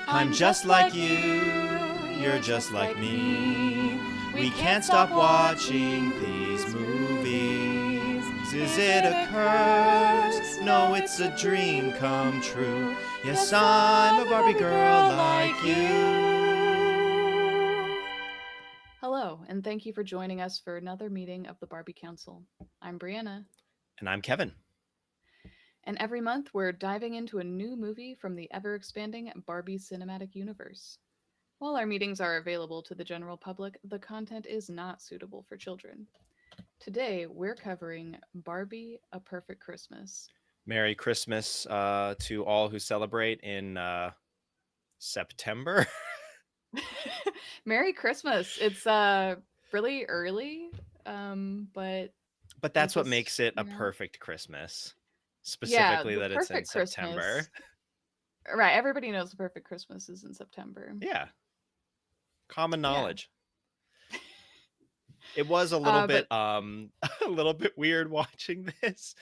I'm just like you, you're just like me. We can't stop watching these movies. Is it a curse? No, it's a dream come true. Yes, I'm a Barbie girl like you. Hello, and thank you for joining us for another meeting of the Barbie Council. I'm Brianna, And I'm Kevin. and every month we're diving into a new movie from the ever expanding Barbie cinematic universe. While our meetings are available to the general public, the content is not suitable for children. Today we're covering Barbie A Perfect Christmas. Merry Christmas to all who celebrate in September. Merry Christmas. It's really early, but But we that's what makes just, it a perfect Christmas. yeah, Specifically the that it's in perfect September. Christmas. Right, everybody knows the perfect Christmas is in September. Yeah, common Yeah. knowledge. It was a little But bit a little bit weird watching this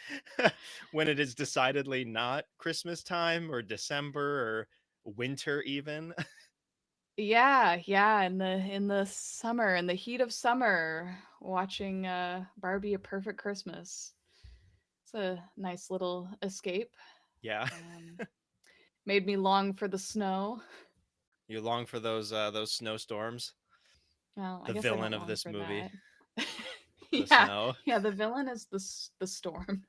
when it is decidedly not Christmas time or December or winter even. yeah, in the summer, in the heat of summer, watching Barbie A Perfect Christmas. It's a nice little escape. Yeah. Um, Made me long for the snow. You long for those snowstorms? Well, I The guess I villain don't of long this for movie, that. the Yeah, snow. yeah. The villain is the storm.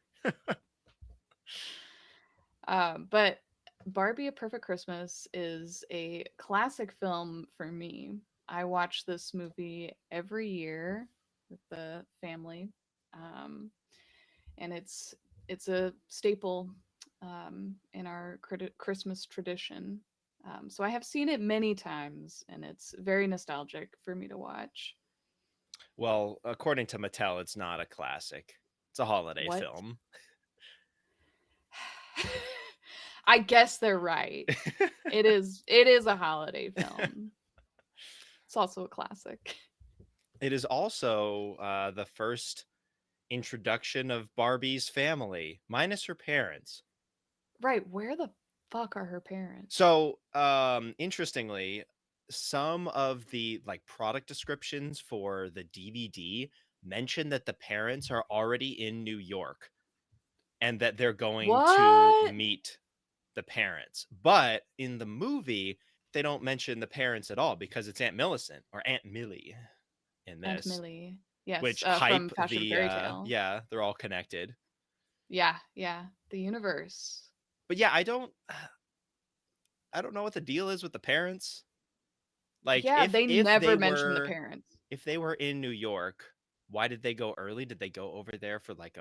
But Barbie: A Perfect Christmas is a classic film for me. I watch this movie every year with the family, um, and it's a staple in our Christmas tradition. So I have seen it many times, and it's very nostalgic for me to watch. Well, according to Mattel, it's not a classic. It's a holiday What? film. I guess they're right. It is a holiday film. It's also a classic. It is also the first introduction of Barbie's family, minus her parents. Right, where the fuck are her parents? So, interestingly, some of the like product descriptions for the DVD mention that the parents are already in New York and that they're going to What? meet the parents. But in the movie, they don't mention the parents at all because it's Aunt Millicent or Aunt Millie in Aunt this, Millie. Yes, which hype from Fashion the Fairy Tale. yeah, they're all connected. Yeah, yeah, the universe. But yeah, I don't know what the deal is with the parents. Like Yeah, they if never they mention the were parents. if they were in New York, why did they go early? Did they go over there for like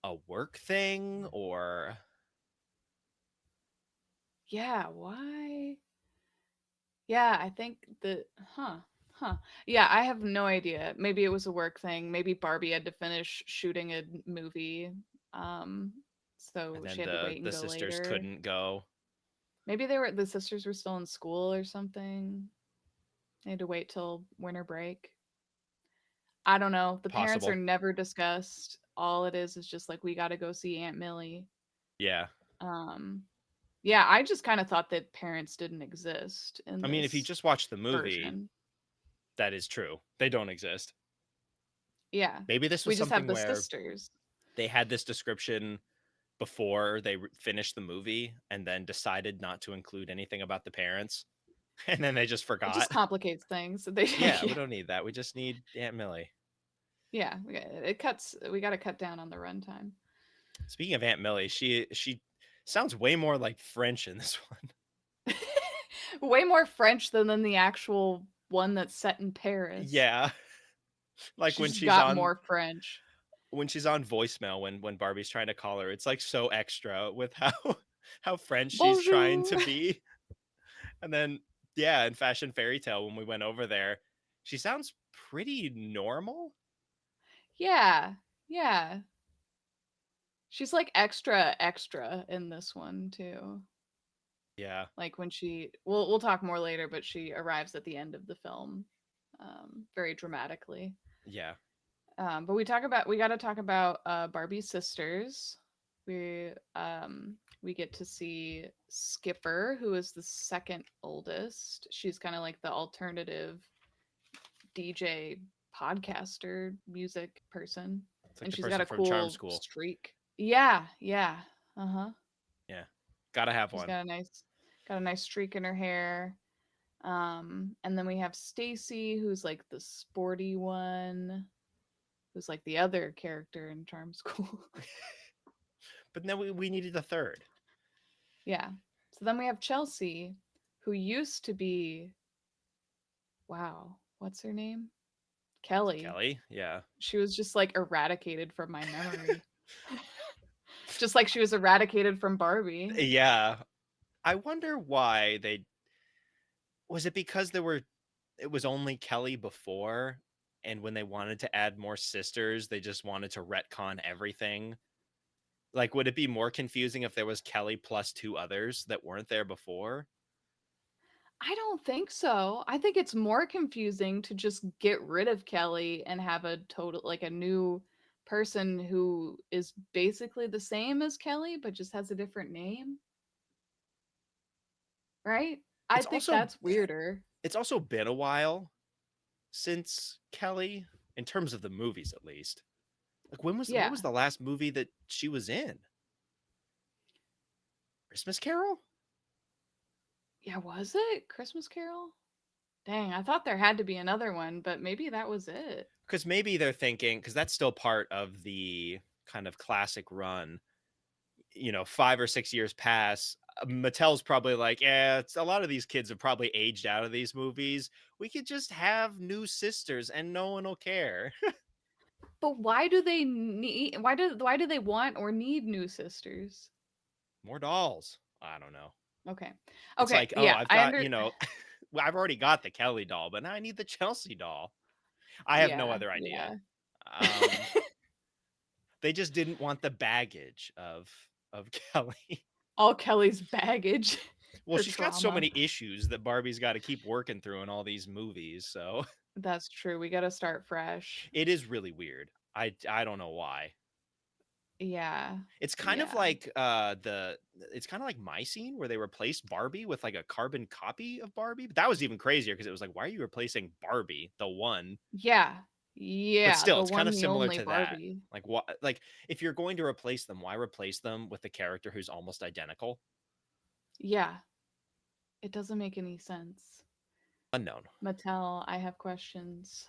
a work thing or Yeah, why? Yeah, I think huh. Yeah, I have no idea. Maybe it was a work thing. Maybe Barbie had to finish shooting a movie. Um, and so she then had to the wait and the go sisters later. couldn't go? Maybe the sisters were still in school or something. They had to wait till winter break. I don't know. The parents are Possible. never discussed. All it is just like we got to go see Aunt Millie. Yeah. Um, yeah, I just kind of thought that parents didn't exist in I mean, if you this just watch the movie, version. that is true. They don't exist. Yeah, Maybe this we was just have something the where sisters. they had this description before they finished the movie and then decided not to include anything about the parents and then they just It just forgot. complicates things. They Yeah, we yeah, don't need that. We just need Aunt Millie. yeah. It cuts. We got to cut down on the runtime. Speaking of Aunt Millie, she sounds way more like French in this one. Way more French than the actual one that's set in Paris. Yeah, like She just got more French. when she's on voicemail when Barbie's trying to call her, it's like so extra with how how French she's trying Bonjour. to be. And then yeah, in Fashion Fairy Tale when we went over there, she sounds pretty normal. Yeah, yeah. She's like extra extra in this one too. Yeah, Like when we'll talk more later, but she arrives at the end of the film, very dramatically. yeah. But we got to talk about Barbie's sisters. We get to see Skipper, who is the second oldest. She's kind of like the alternative DJ podcaster music person, It's like and the she's got person a from Charm cool School. streak. Yeah, yeah. Uh-huh. Yeah, gotta have She's one. got a nice streak in her hair. And then we have Stacy, who's like the sporty one, who's like the other character in Charm School. But then we needed a third. Yeah. So then we have Chelsea, who used to be, wow, what's her name? Kelly. Kelly, yeah. She was just like eradicated from my memory. Just like she was eradicated from Barbie. Yeah. I wonder why they was it because it was only Kelly before, and when they wanted to add more sisters, they just wanted to retcon everything. Like, would it be more confusing if there was Kelly plus two others that weren't there before? I don't think so. I think it's more confusing to just get rid of Kelly and have a total, like a new person who is basically the same as Kelly, but just has a different name, right? I It's think also that's weirder. it's also been a while since Kelly, in terms of the movies at least. Like, what Yeah. was the last movie that she was in? Christmas Carol? Yeah, was it Christmas Carol? Dang, I thought there had to be another one, but maybe that was it. Because maybe they're thinking, because that's still part of the kind of classic run. 5 or 6 years pass. Mattel's probably like, yeah, it's a lot of these kids have probably aged out of these movies. We could just have new sisters and no one will care. But why do they want or need new sisters? More dolls. I don't know. Okay. It's Okay, like, oh, yeah, I've I got, under well, I've already got the Kelly doll, but now I need the Chelsea doll. I have no yeah, other idea. yeah. They just didn't want the baggage of Kelly. All Kelly's baggage, Well, her she's got so trauma. many issues that Barbie's got to keep working through in all these movies, so That's true. We got to start fresh. it is really weird. I don't know why. Yeah. It's kind of Yeah. like it's kind of like my scene where they replaced Barbie with like a carbon copy of Barbie. But that was even crazier because it was like, why are you replacing Barbie, the one? Yeah. But Yeah, still, the it's kind one of the similar only to that. Barbie. Like what? Like if you're going to replace them, why replace them with the character who's almost identical? Yeah. It doesn't make any sense. Unknown. Mattel, I have questions.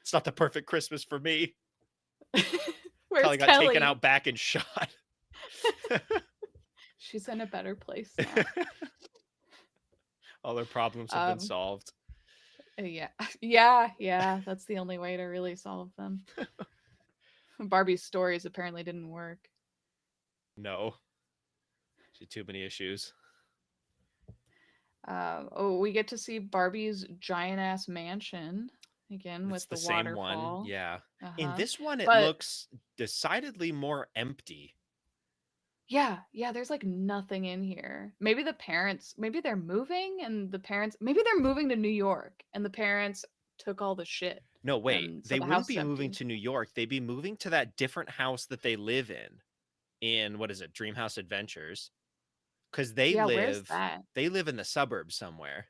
It's not the perfect Christmas for me. Where's Kelly got taken Kelly? out back and shot. She's in a better place now. All their problems have been Um solved. yeah. Yeah, that's the only way to really solve them. Barbie's stories apparently didn't work. No, she had too many issues. We get to see Barbie's giant ass mansion again It's with the the same one, waterfall. yeah. In Uh-huh. this one, it But looks decidedly more empty. yeah, there's like nothing in here. Maybe they're moving and maybe they're moving to New York and the parents took all the shit. No, wait, And so they the wouldn't house is be moving empty. to New York. They'd be moving to that different house that they live in what is it, Dreamhouse Adventures? Because Yeah, where's that? they live in the suburbs somewhere.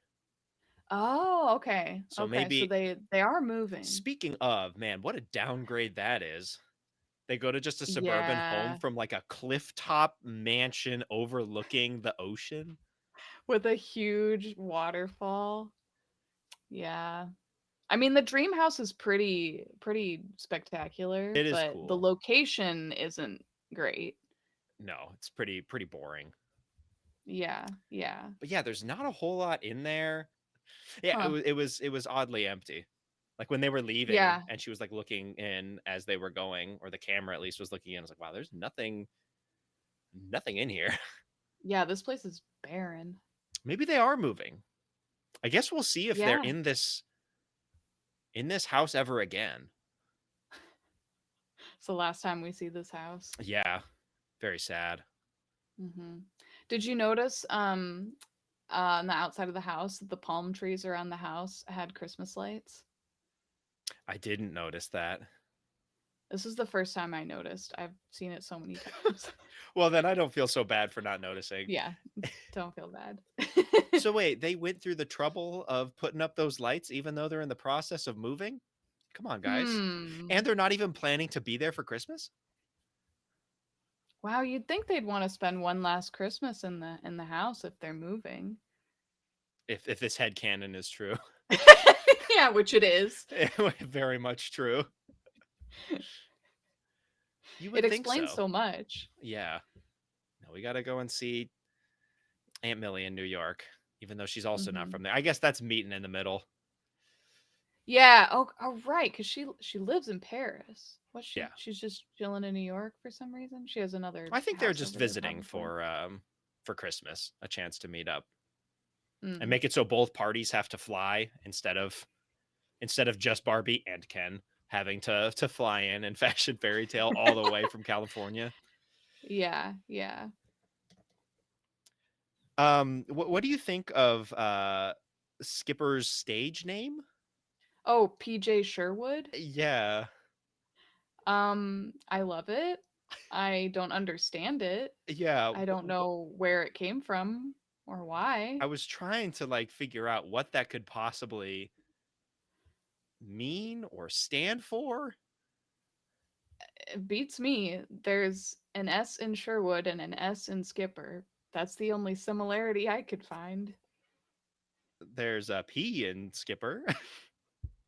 Oh, okay. So Okay, so maybe, they are moving. speaking of, man, what a downgrade that is. They go to just a suburban home Yeah, from like a cliff top mansion overlooking the ocean. with a huge waterfall. Yeah. I mean, the dream house is pretty spectacular, It is but the cool. location isn't great. No, it's pretty boring. Yeah, yeah. But yeah, there's not a whole lot in there. Yeah, Huh. it was oddly empty. Like when they were leaving Yeah. and she was like looking in as they were going, or the camera at least was looking in. I was like, wow, there's nothing in here. Yeah, this place is barren. Maybe they are moving. I guess we'll see if they're Yeah. in this house ever again. It's the last time we see this house. Yeah, very sad. Hmm. Did you notice on the outside of the house, the palm trees around the house had Christmas lights? I didn't notice that. This is the first time I noticed. I've seen it so many times. Well, then I don't feel so bad for not noticing. Yeah, don't feel bad. So wait, they went through the trouble of putting up those lights even though they're in the process of moving? Come on, guys. And Hmm. they're not even planning to be there for Christmas? Wow, you'd think they'd want to spend one last Christmas in the house if they're moving. If this headcanon is true. Yeah, which it is. Very much true. You It would think explains so. so much. Yeah. No, we got to go and see Aunt Millie in New York, even though she's also not Hmm. from there. I guess that's meeting in the middle. Yeah. Oh, oh, right. Because she lives in Paris. What's Yeah. she's just chilling in New York for some reason. She has another I think they're house just over there, visiting probably. for Christmas, a chance to meet up and Mm. make it so both parties have to fly instead of just Barbie and Ken having to fly in and fashion fairy tale all the way from California. Yeah. Yeah. What do you think of Skipper's stage name? Oh, PJ Sherwood. Yeah. I love it. I don't understand it. Yeah. I don't know where it came from or why. I was trying to like figure out what that could possibly mean or stand for. It beats me. There's an S in Sherwood and an S in Skipper. That's the only similarity I could find. There's a P in Skipper.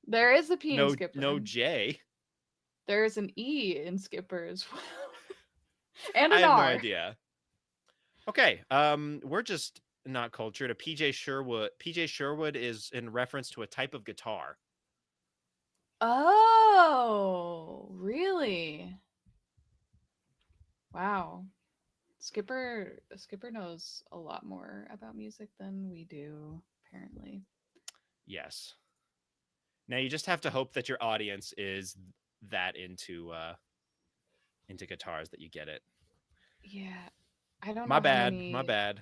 There is a P in No Skipper. J. There is an E in Skipper as well. And I an have no R. idea. Okay. We're just not cultured. A PJ Sherwood. PJ Sherwood is in reference to a type of guitar. Oh, really? Wow. Skipper knows a lot more about music than we do, apparently. Yes. Now you just have to hope that your audience is that into guitars that you get it. Yeah. I don't My know how bad. My many bad.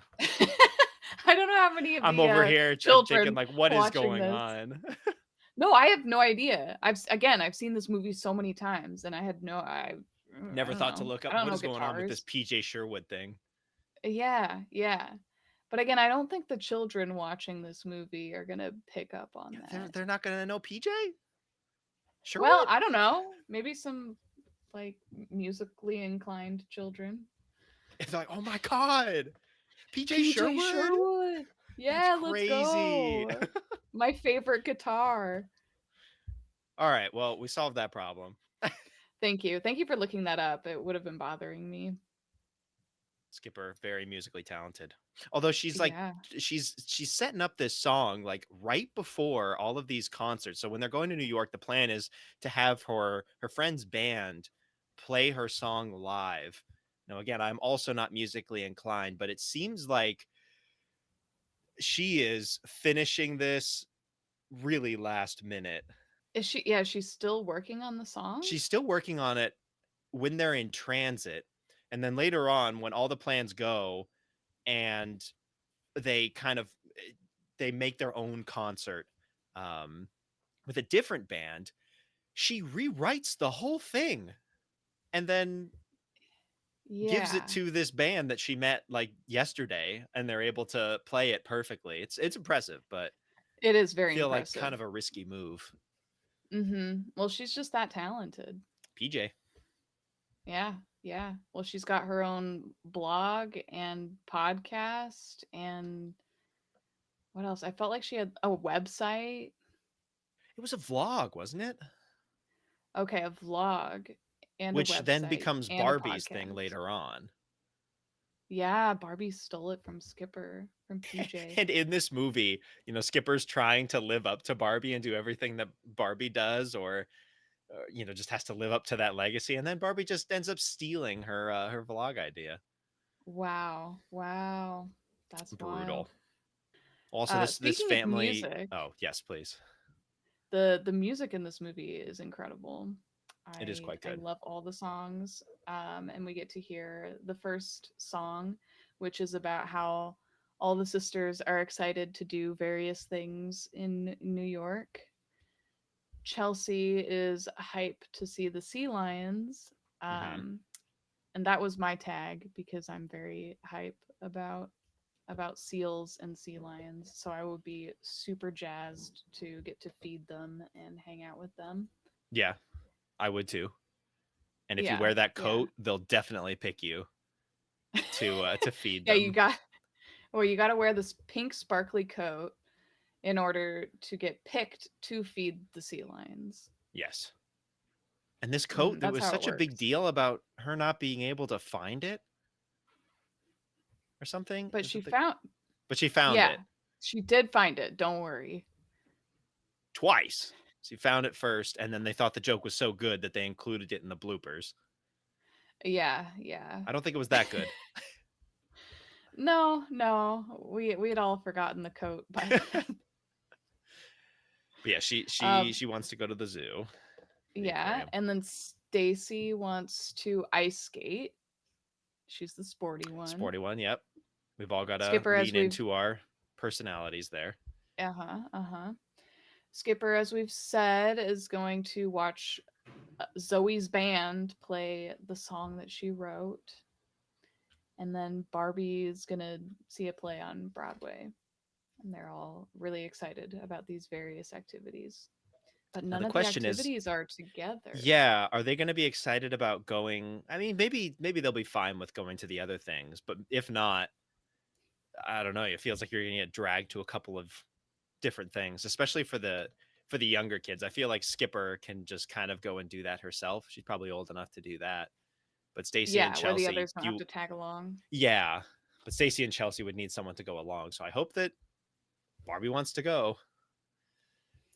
I don't know how many of I'm the over here thinking children like, what is watching going this. on? No, I have no idea. I've seen this movie so many times and I had no I Never don't thought to know. look I up don't what know is going on with this guitars. PJ Sherwood thing. Yeah, yeah. But again, I don't think the children watching this movie are going to pick up on Yeah, that. they're not gonna know PJ Well, Sherwood. I don't know. Maybe some like musically inclined children. It's like, oh my god, PJ PJ Sherwood. Sherwood. That's Yeah, let's crazy. go. My favorite guitar. All right, well, we solved that problem. Thank you. Thank you for looking that up. It would have been bothering me. Skipper, very musically talented. Although she's like Yeah. she's setting up this song like right before all of these concerts. So when they're going to New York, the plan is to have her friend's band play her song live. Now again, I'm also not musically inclined, but it seems like she is finishing this really last minute. Is she yeah, she's still working on the song? She's still working on it when they're in transit. And then later on when all the plans go and they kind of they make their own concert um, with a different band. She rewrites the whole thing and then gives it Yeah. to this band that she met like yesterday, and they're able to play it perfectly. It's impressive, but It is very feel like kind impressive. of a risky move. Well, she's just that talented. PJ, Yeah. Yeah. Well, she's got her own blog and podcast and what else? I felt like she had a website. it was a vlog, wasn't it? Okay, a vlog and a Which then website becomes and a Barbie's thing podcast. later on. Yeah, Barbie stole it from Skipper, from PJ. And in this movie, Skipper's trying to live up to Barbie and do everything that Barbie does, or just has to live up to that legacy, and then Barbie just ends up stealing her vlog idea. Wow. Wow. That's Brutal. wild. Also, this Speaking of family. music, Oh yes, please. the music in this movie is incredible. It is quite I good. love all the songs. And we get to hear the first song, which is about how all the sisters are excited to do various things in New York. Chelsea is hype to see the sea lions. Hmm. Um, and that was my tag because I'm very hype about seals and sea lions. So I would be super jazzed to get to feed them and hang out with them. Yeah, I would too. And if you Yeah, wear that yeah. coat, they'll definitely pick you to feed Yeah, you them. got well, you got to wear this pink sparkly coat in order to get picked to feed the sea lions. Yes. And this coat, there That's was how it such a big works. deal about her not being able to find it or something. But Is she it the? found But she found yeah, it she did find it. Don't worry. twice. She found it first, and then they thought the joke was so good that they included it in the bloopers. Yeah, yeah. I don't think it was that good. No, no. We had all forgotten the coat by But then. yeah, she she Um she wants to go to the zoo, the yeah, aquarium, and then Stacy wants to ice skate. She's the sporty one. sporty one. Yep, we've all got to Skipper, as lean we've into our personalities there. uh-huh, uh-huh. Skipper, as we've said, is going to watch Zoe's band play the song that she wrote, and then Barbie is gonna see a play on Broadway, and they're all really excited about these various activities. But Now none the of the question is, activities are together. yeah, are they going to be excited about going? I mean, maybe they'll be fine with going to the other things, but if not, I don't know. It feels like you're going to get dragged to a couple of different things, especially for the younger kids. I feel like Skipper can just kind of go and do that herself. She's probably old enough to do that. But Stacy and Yeah, where the Chelsea, others don't have you to tag along. yeah, but Stacy and Chelsea would need someone to go along. So I hope that Barbie wants to go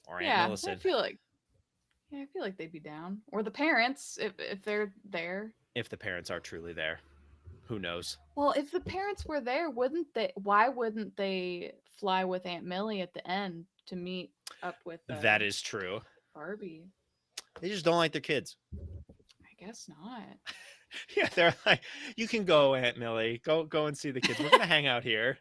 or Aunt Yeah, Millicent I feel like they'd be down. Or the parents, if they're there. if the parents are truly there. Who knows? Well, if the parents were there, wouldn't they? Why wouldn't they fly with Aunt Millie at the end to meet up with That is true. Barbie? They just don't like their kids. I guess not. Yeah, they're like, you can go, Aunt Millie. Go and see the kids. We're gonna hang out here.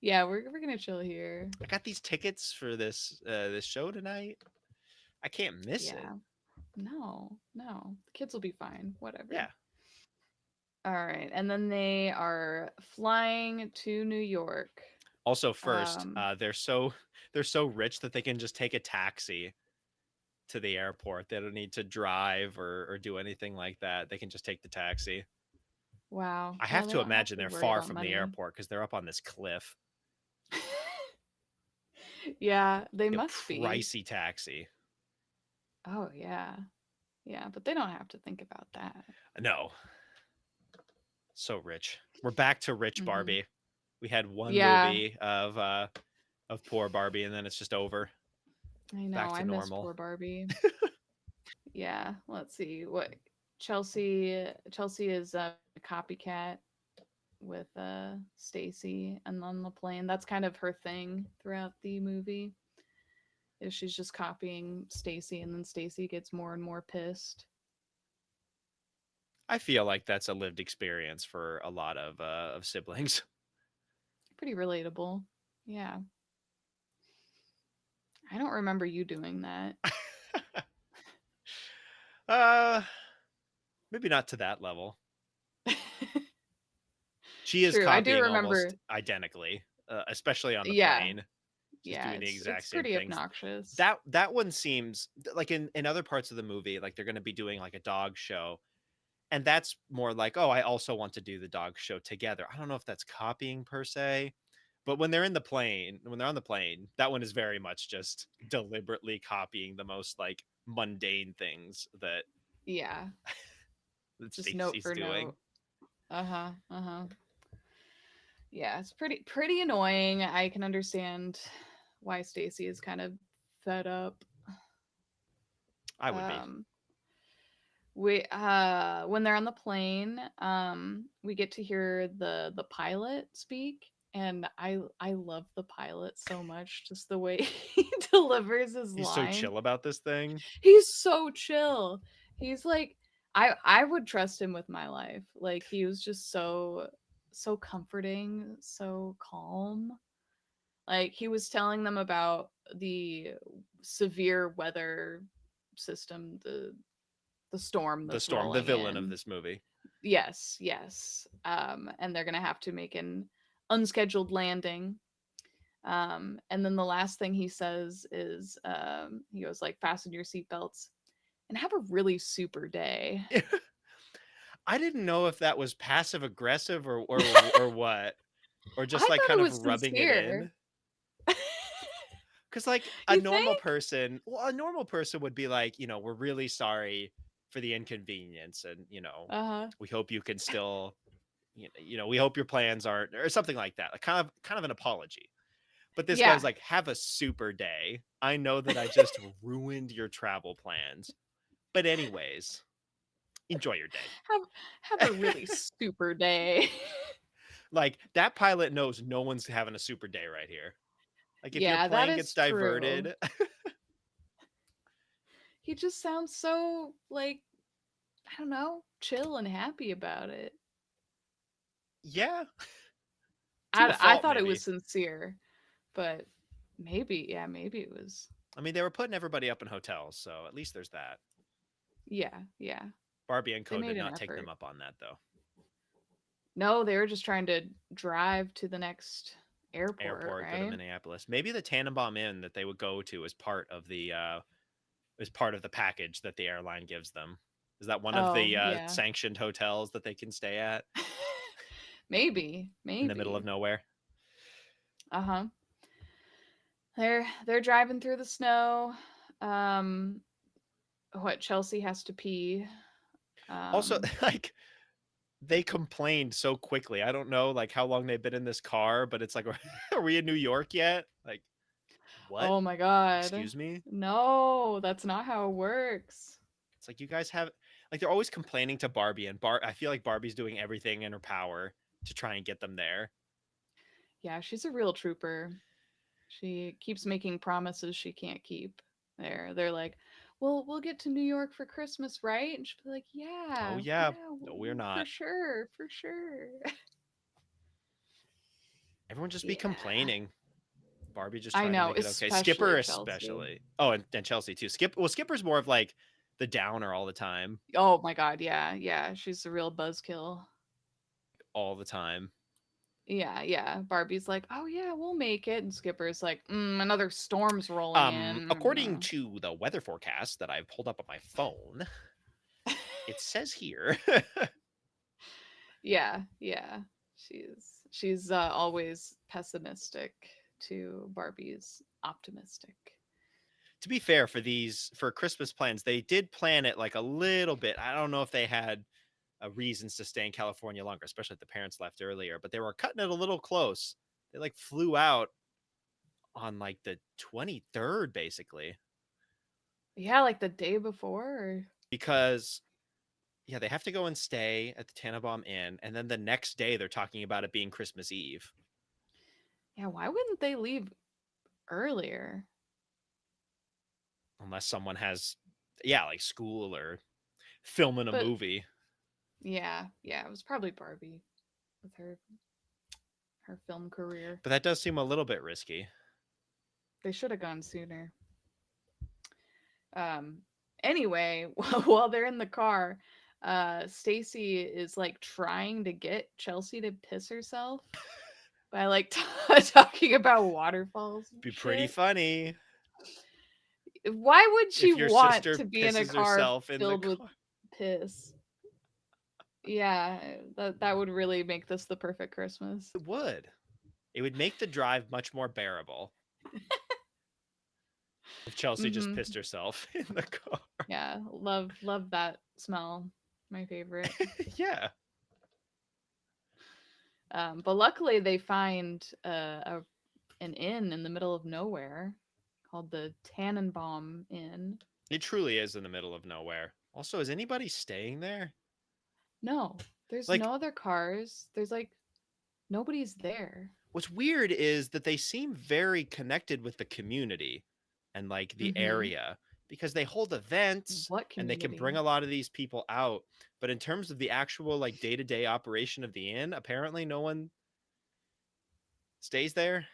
Yeah, we're gonna chill here. I got these tickets for this show tonight. I can't miss it. Yeah. No, no. The kids will be fine. Whatever. Yeah. All right. And then they are flying to New York. Also, first, Um, they're so rich that they can just take a taxi to the airport. They don't need to drive or do anything like that. They can just take the taxi. wow. I Well, have they to don't have imagine to they're worry far about from the money. airport because they're up on this cliff. Yeah, they You know, must be. pricey taxi. Oh, yeah. Yeah, but they don't have to think about that. No, so rich. We're back to rich Hmm. Barbie. We had one Yeah, movie of poor Barbie, and then it's just over. I know. Back to I miss normal. poor Barbie. Yeah, let's see. What Chelsea is a copycat with Stacy and on the plane. That's kind of her thing throughout the movie. Is she's just copying Stacy and then Stacy gets more and more pissed. I feel like that's a lived experience for a lot of siblings. Pretty relatable. Yeah. I don't remember you doing that. uh, Maybe not to that level. She is True. I do copying almost remember. identically, especially on the Yeah. plane. She's Yeah, doing the it's exact same pretty things. obnoxious. That one seems like in other parts of the movie, like they're going to be doing like a dog show, and that's more like, oh, I also want to do the dog show together. I don't know if that's copying per se, but when they're on the plane, that one is very much just deliberately copying the most like mundane things Yeah. that Just note Stacy's for doing. note. Uh-huh. Uh-huh. Yeah, it's pretty annoying. I can understand why Stacy is kind of fed up. I would be. Um we when they're on the plane, we get to hear the pilot speak, and I love the pilot so much, just the way he delivers his He's so line. chill about this thing. He's so chill. He's like I would trust him with my life. Like he was just so comforting, so calm. Like he was telling them about the severe weather system, the storm The that's Storm, the rolling villain of in. this movie. Yes, yes. And they're gonna have to make an unscheduled landing. And then the last thing he says is, he goes like, "Fasten your seatbelts and have a really super day." I didn't know if that was passive aggressive or what, or I just like thought it kind of was rubbing it sincere. in. Because like a You normal think? person, well, a normal person would be like, we're really sorry for the inconvenience, and Uh-huh. we hope you can still, we hope your plans aren't, or something like that, like kind of an apology. But this guy Yeah. was like, have a super day. I know that I just ruined your travel plans. But anyways, enjoy your Have have a day. really super day. Like that pilot knows no one's having a super day right here. Like if your Yeah, that plane gets is true. diverted, He just sounds so like, I don't know, chill and happy about it. yeah, to a I fault thought it was maybe. sincere, but maybe, yeah, maybe it was. I mean, they were putting everybody up in hotels, so at least there's that. Yeah, yeah. Barbie and They Co made did an not take them effort. up on that though. No, they were just trying to drive to the next airport, Airport, go to right? Minneapolis. Maybe the Tannenbaum Inn that they would go to as part of the package that the airline gives them. Is that one of Oh, the yeah. sanctioned hotels that they can stay at Maybe, in the middle of maybe. nowhere? Uh-huh. They're driving through the snow. Um what Chelsea has to pee. Also, Um like they complained so quickly. I don't know like how long they've been in this car, but it's like, are we in New York yet? Like, what? oh my god. Excuse me? No, that's not how it works. It's like you guys have like they're always complaining to Barbie, and I feel like Barbie's doing everything in her power to try and get them there. Yeah, she's a real trooper. She keeps making promises she can't keep. They're like, "Well, we'll get to New York for Christmas, right?" And she'll be like, Oh "Yeah, yeah, yeah, no, we're for not. sure, for sure." Everyone just be Yeah. complaining. Barbie just I trying to know, make it okay. Skipper especially Chelsea. especially. Oh, and Chelsea too. Skipper's more of like the downer all the time, Oh my god, yeah, yeah, she's a real buzzkill. all the time. Yeah, yeah. Barbie's like, "Oh yeah, we'll make it," and Skipper's like, "Another storm's rolling According in." to the weather forecast that I've pulled up on my phone, it says here. Yeah, yeah. She's always pessimistic to Barbie's optimistic. To be fair, for Christmas plans, they did plan it like a little bit. I don't know if they had reasons to stay in California longer, especially if the parents left earlier, but they were cutting it a little close. They like flew out on like the 23rd, basically, Yeah, like the day before. because yeah, they have to go and stay at the Tannenbaum Inn, and then the next day they're talking about it being Christmas Eve, Yeah, why wouldn't they leave earlier? unless someone has, yeah, like school or filming a But movie. yeah, yeah, it was probably Barbie with her film career. But that does seem a little bit risky. They should have gone sooner. Um anyway, while they're in the car, Stacy is like trying to get Chelsea to piss herself by like talking about waterfalls and Be pretty shit. funny Why would she if your want sister to be in a pisses car herself in the filled with car. piss? Yeah, that would really make this the perfect Christmas. It would. It would make the drive much more bearable if Chelsea just Mhm. pissed herself in the car. Yeah, love that smell. My favorite. Yeah. But luckily they find an inn in the middle of nowhere called the Tannenbaum Inn. It truly is in the middle of nowhere. Also, is anybody staying there? No, there's Like, no other cars. There's like nobody's there. what's weird is that they seem very connected with the community and like the Mhm. area, because they hold events What and they can bring community? a lot of these people out. But in terms of the actual like day-to-day operation of the inn, apparently no one stays there.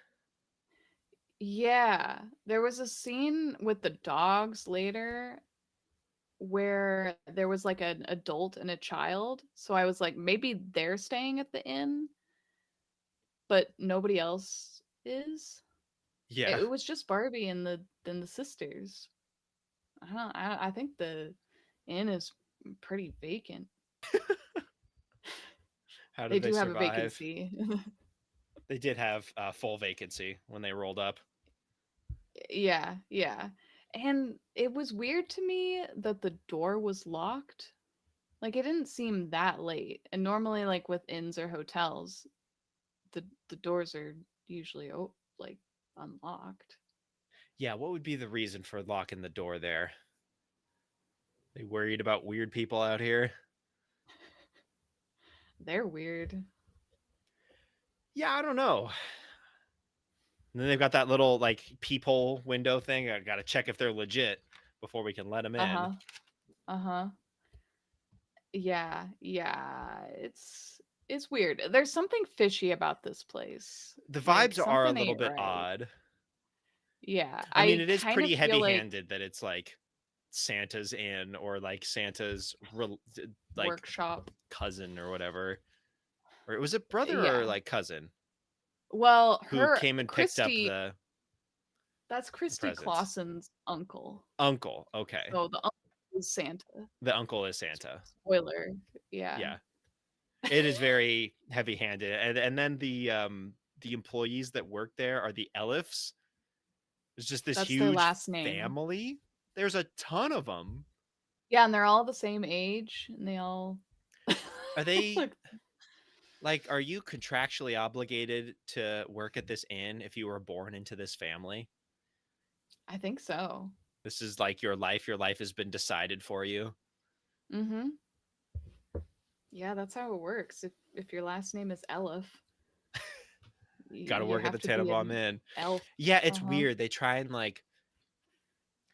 Yeah, there was a scene with the dogs later. where there was like an adult and a child. So I was like, maybe they're staying at the inn, but nobody else is. Yeah. It was just Barbie and the sisters. I think the inn is pretty vacant. How They did they do have a survive? vacancy. They did have full vacancy when they rolled up. Yeah, yeah. And it was weird to me that the door was locked. Like it didn't seem that late. And normally like with inns or hotels, the doors are usually like unlocked. Yeah, what would be the reason for locking the door there? They worried about weird people out here? They're weird. Yeah, I don't know. And then they've got that little like peephole window thing. I got to check if they're legit before we can let them in. Uh-huh. Uh-huh. Yeah, yeah. It's weird. There's something fishy about this place. The Like vibes are a something little ain't bit right. odd. Yeah, I mean, I it is kind of pretty feel like heavy-handed that it's like Santa's inn or like Santa's like workshop. cousin or whatever. Or was it brother or Yeah. like cousin Well, who her came and picked up Christie, that's the Christie presents? Clauson's uncle. Uncle. Okay. So the uncle is Santa. The uncle is Santa. Spoiler. Yeah. Yeah. It is very heavy-handed. And then the employees that work there are the Elifs. It's just this That's their huge last name. family. There's a ton of them. Yeah, and they're all the same age and they all Are they like like, are you contractually obligated to work at this inn if you were born into this family? I think so. This is like your life. Your life has been decided for you. Mhm. Yeah, that's how it works. If your last name is Elif, Got to you work at have the to be Tannenbaum an Inn. elf. Yeah, it's Uh-huh. weird. They try and like,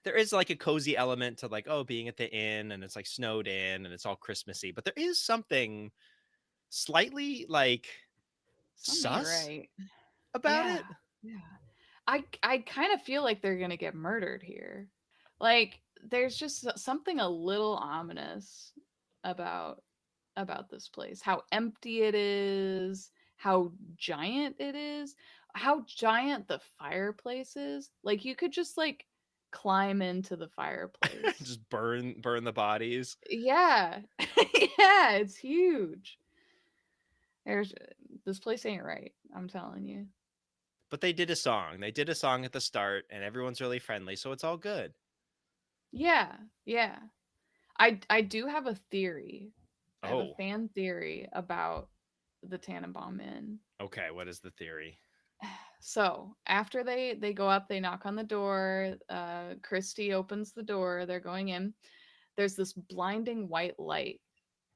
there is like a cozy element to like, oh, being at the inn and it's like snowed in and it's all Christmassy, but there is something slightly like Something ain't sus right. about Yeah. it. Yeah. I kind of feel like they're going to get murdered here. Like there's just something a little ominous about this place. How empty it is, how giant it is, how giant the fireplace is. Like you could just like climb into the fireplace. Just burn the bodies. Yeah. Yeah, it's huge. There's this place ain't right. I'm telling you. But they did a song. They did a song at the start, and everyone's really friendly, so it's all good. Yeah. Yeah. I do have a theory. I have a Oh, fan theory about the Tannenbaum Inn. okay. What is the theory? So after they go up, they knock on the door. Christy opens the door. They're going in. There's this blinding white light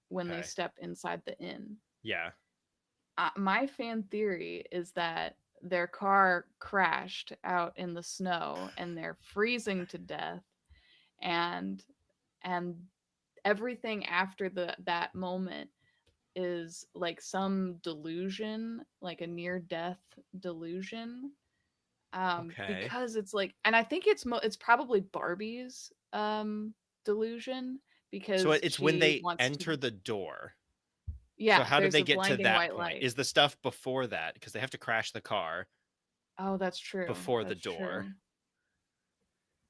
when they Okay. step inside the inn. Yeah. My fan theory is that their car crashed out in the snow and they're freezing to death, and and everything after that moment is like some delusion, like a near death delusion. Okay. Because it's like, and I think it's probably Barbie's delusion So because it's when she they wants to. enter the door. So Yeah, how did there's they a get to blinding that white point? light. Is the stuff before that because they have to crash the car Oh, that's true. before the That's door? true.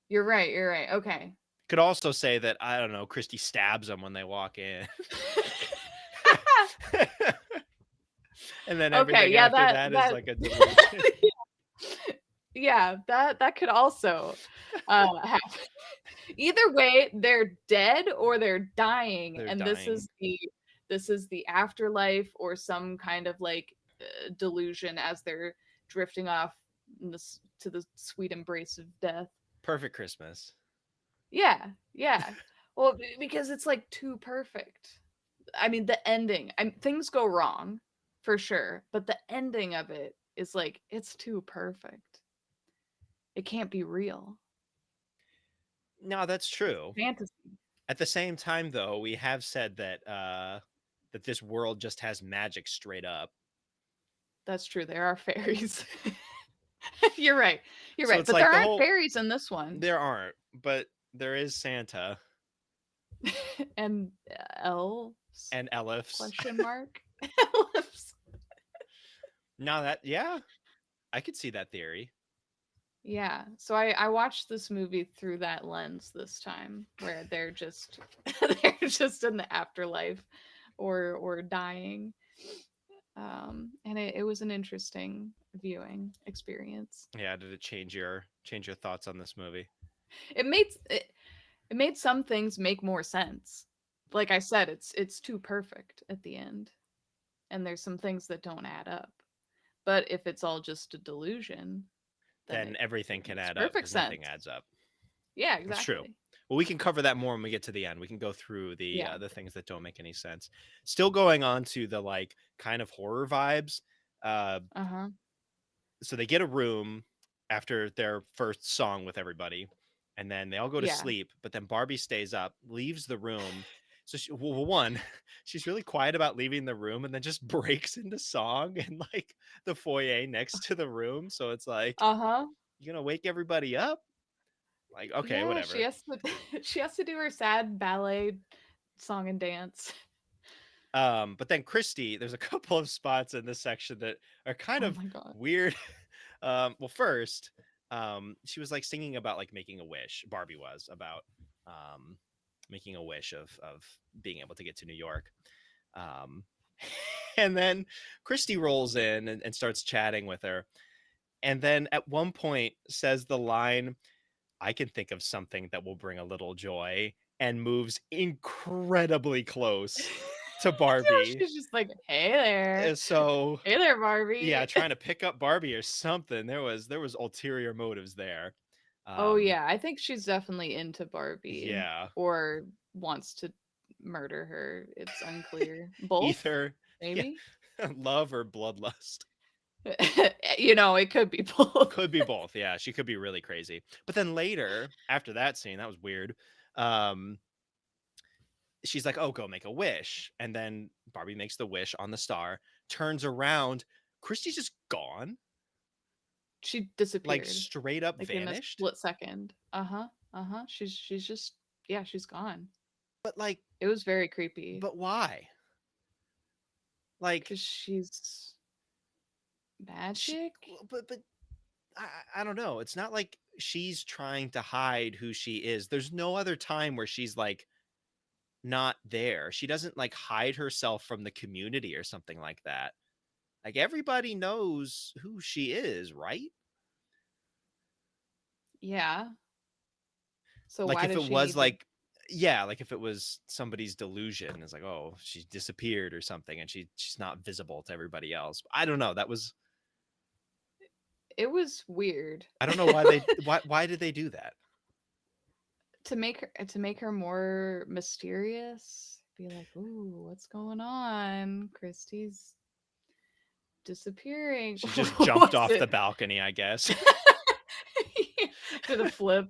You're right. You're right. Okay. Could also say that I don't know. Christy stabs them when they walk in, and then Okay. everything Yeah. after That that is that. like a delusion. Yeah. That could also happen. Either way, they're dead or they're dying, They're and dying. this is the afterlife or some kind of like delusion as they're drifting off to the sweet embrace of death. Perfect Christmas. Yeah, yeah. Well, because it's like too perfect. I mean, the ending. Things go wrong for sure, but the ending of it is like it's too perfect. It can't be real. No, that's true. Fantasy. At the same time, though, we have said that that this world just has magic straight up. That's true. There are fairies. You're right. You're So right. it's But there like the aren't whole fairies in this one. there aren't, but there is Santa. And elves? and Elif's. Question mark. Elves. No, that yeah, I could see that theory. Yeah. So I watched this movie through that lens this time, where they're just they're just in the afterlife or dying. And it was an interesting viewing experience. Yeah, did it change your thoughts on this movie? It made it made some things make more sense. Like I said, it's too perfect at the end, and there's some things that don't add up. But if it's all just a delusion, then Then it everything can makes add up perfect because nothing sense. adds up. Yeah, That's true. exactly. Well, we can cover that more when we get to the end. We can go through Yeah. the things that don't make any sense. Still going on to the like kind of horror vibes. Uh, Uh-huh. so they get a room after their first song with everybody, and then they all go to Yeah. sleep. But then Barbie stays up, leaves the room. So well, one, she's really quiet about leaving the room, and then just breaks into song in like the foyer next to the room. So it's like, Uh-huh. you gonna wake everybody up? Like, okay, Yeah, she whatever. has to she has to do her sad ballet song and dance. But then Christie, there's a couple of spots in this section that are kind Oh of my god. weird. Well, first, she was like singing about like making a wish. Barbie was about um, making a wish of being able to get to New York. Um, and then Christie rolls in and starts chatting with her. And then at one point says the line, I can think of something that will bring a little joy, and moves incredibly close to Barbie. She's just like, "Hey there. So Hey there, yeah, Barbie." trying to pick up Barbie or something. There was ulterior motives there. Oh Um, yeah, I think she's definitely into Barbie yeah, or wants to murder her. It's unclear. Both, either yeah, maybe? love or bloodlust. It could be both. Could be both. Yeah, she could be really crazy. But then later, after that scene, that was weird. Um, she's like, "Oh, go make a wish," and then Barbie makes the wish on the star. Turns around, Christie's just gone, She like disappeared straight up like in a vanished. split second. Uh-huh. Uh-huh. She's just yeah, she's gone. But like, It was very creepy but why? Like, cuz she's she, magic. but I don't know. It's not like she's trying to hide who she is. There's no other time where she's like not there. She doesn't like hide herself from the community or something like that. Like everybody knows who she is, right? Yeah. So Like why if does it she was need to like yeah, like if it was somebody's delusion, it's like, oh, she disappeared or something and she's not visible to everybody else. I don't know. That was It was weird. I don't know why did they do that? To make her more mysterious, be like, "Ooh, what's going on? Christie's disappearing." She just jumped Was off the it? balcony, I guess. Did a flip.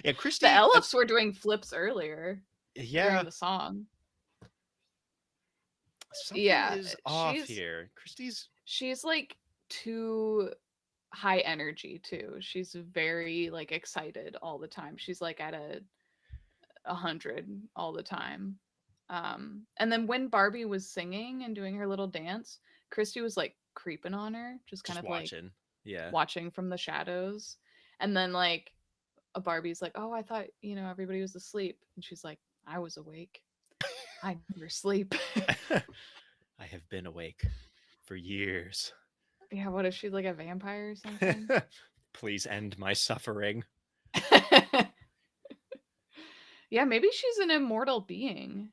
Yeah, The Christie Elifs were doing flips earlier during yeah, the song. something Yeah, is off she's here. Christie's she's like too high energy too. She's very like excited all the time. She's like at a hundred all the time. And then when Barbie was singing and doing her little dance, Christy was like creeping on her, just kind just of like watching. Yeah. watching from the shadows. And then like a Barbie's like, "Oh, I thought everybody was asleep," and she's like, "I was awake. I never sleep." I have been awake for years. Yeah, what is she, like a vampire or something? Please end my suffering. Yeah, maybe she's an immortal being.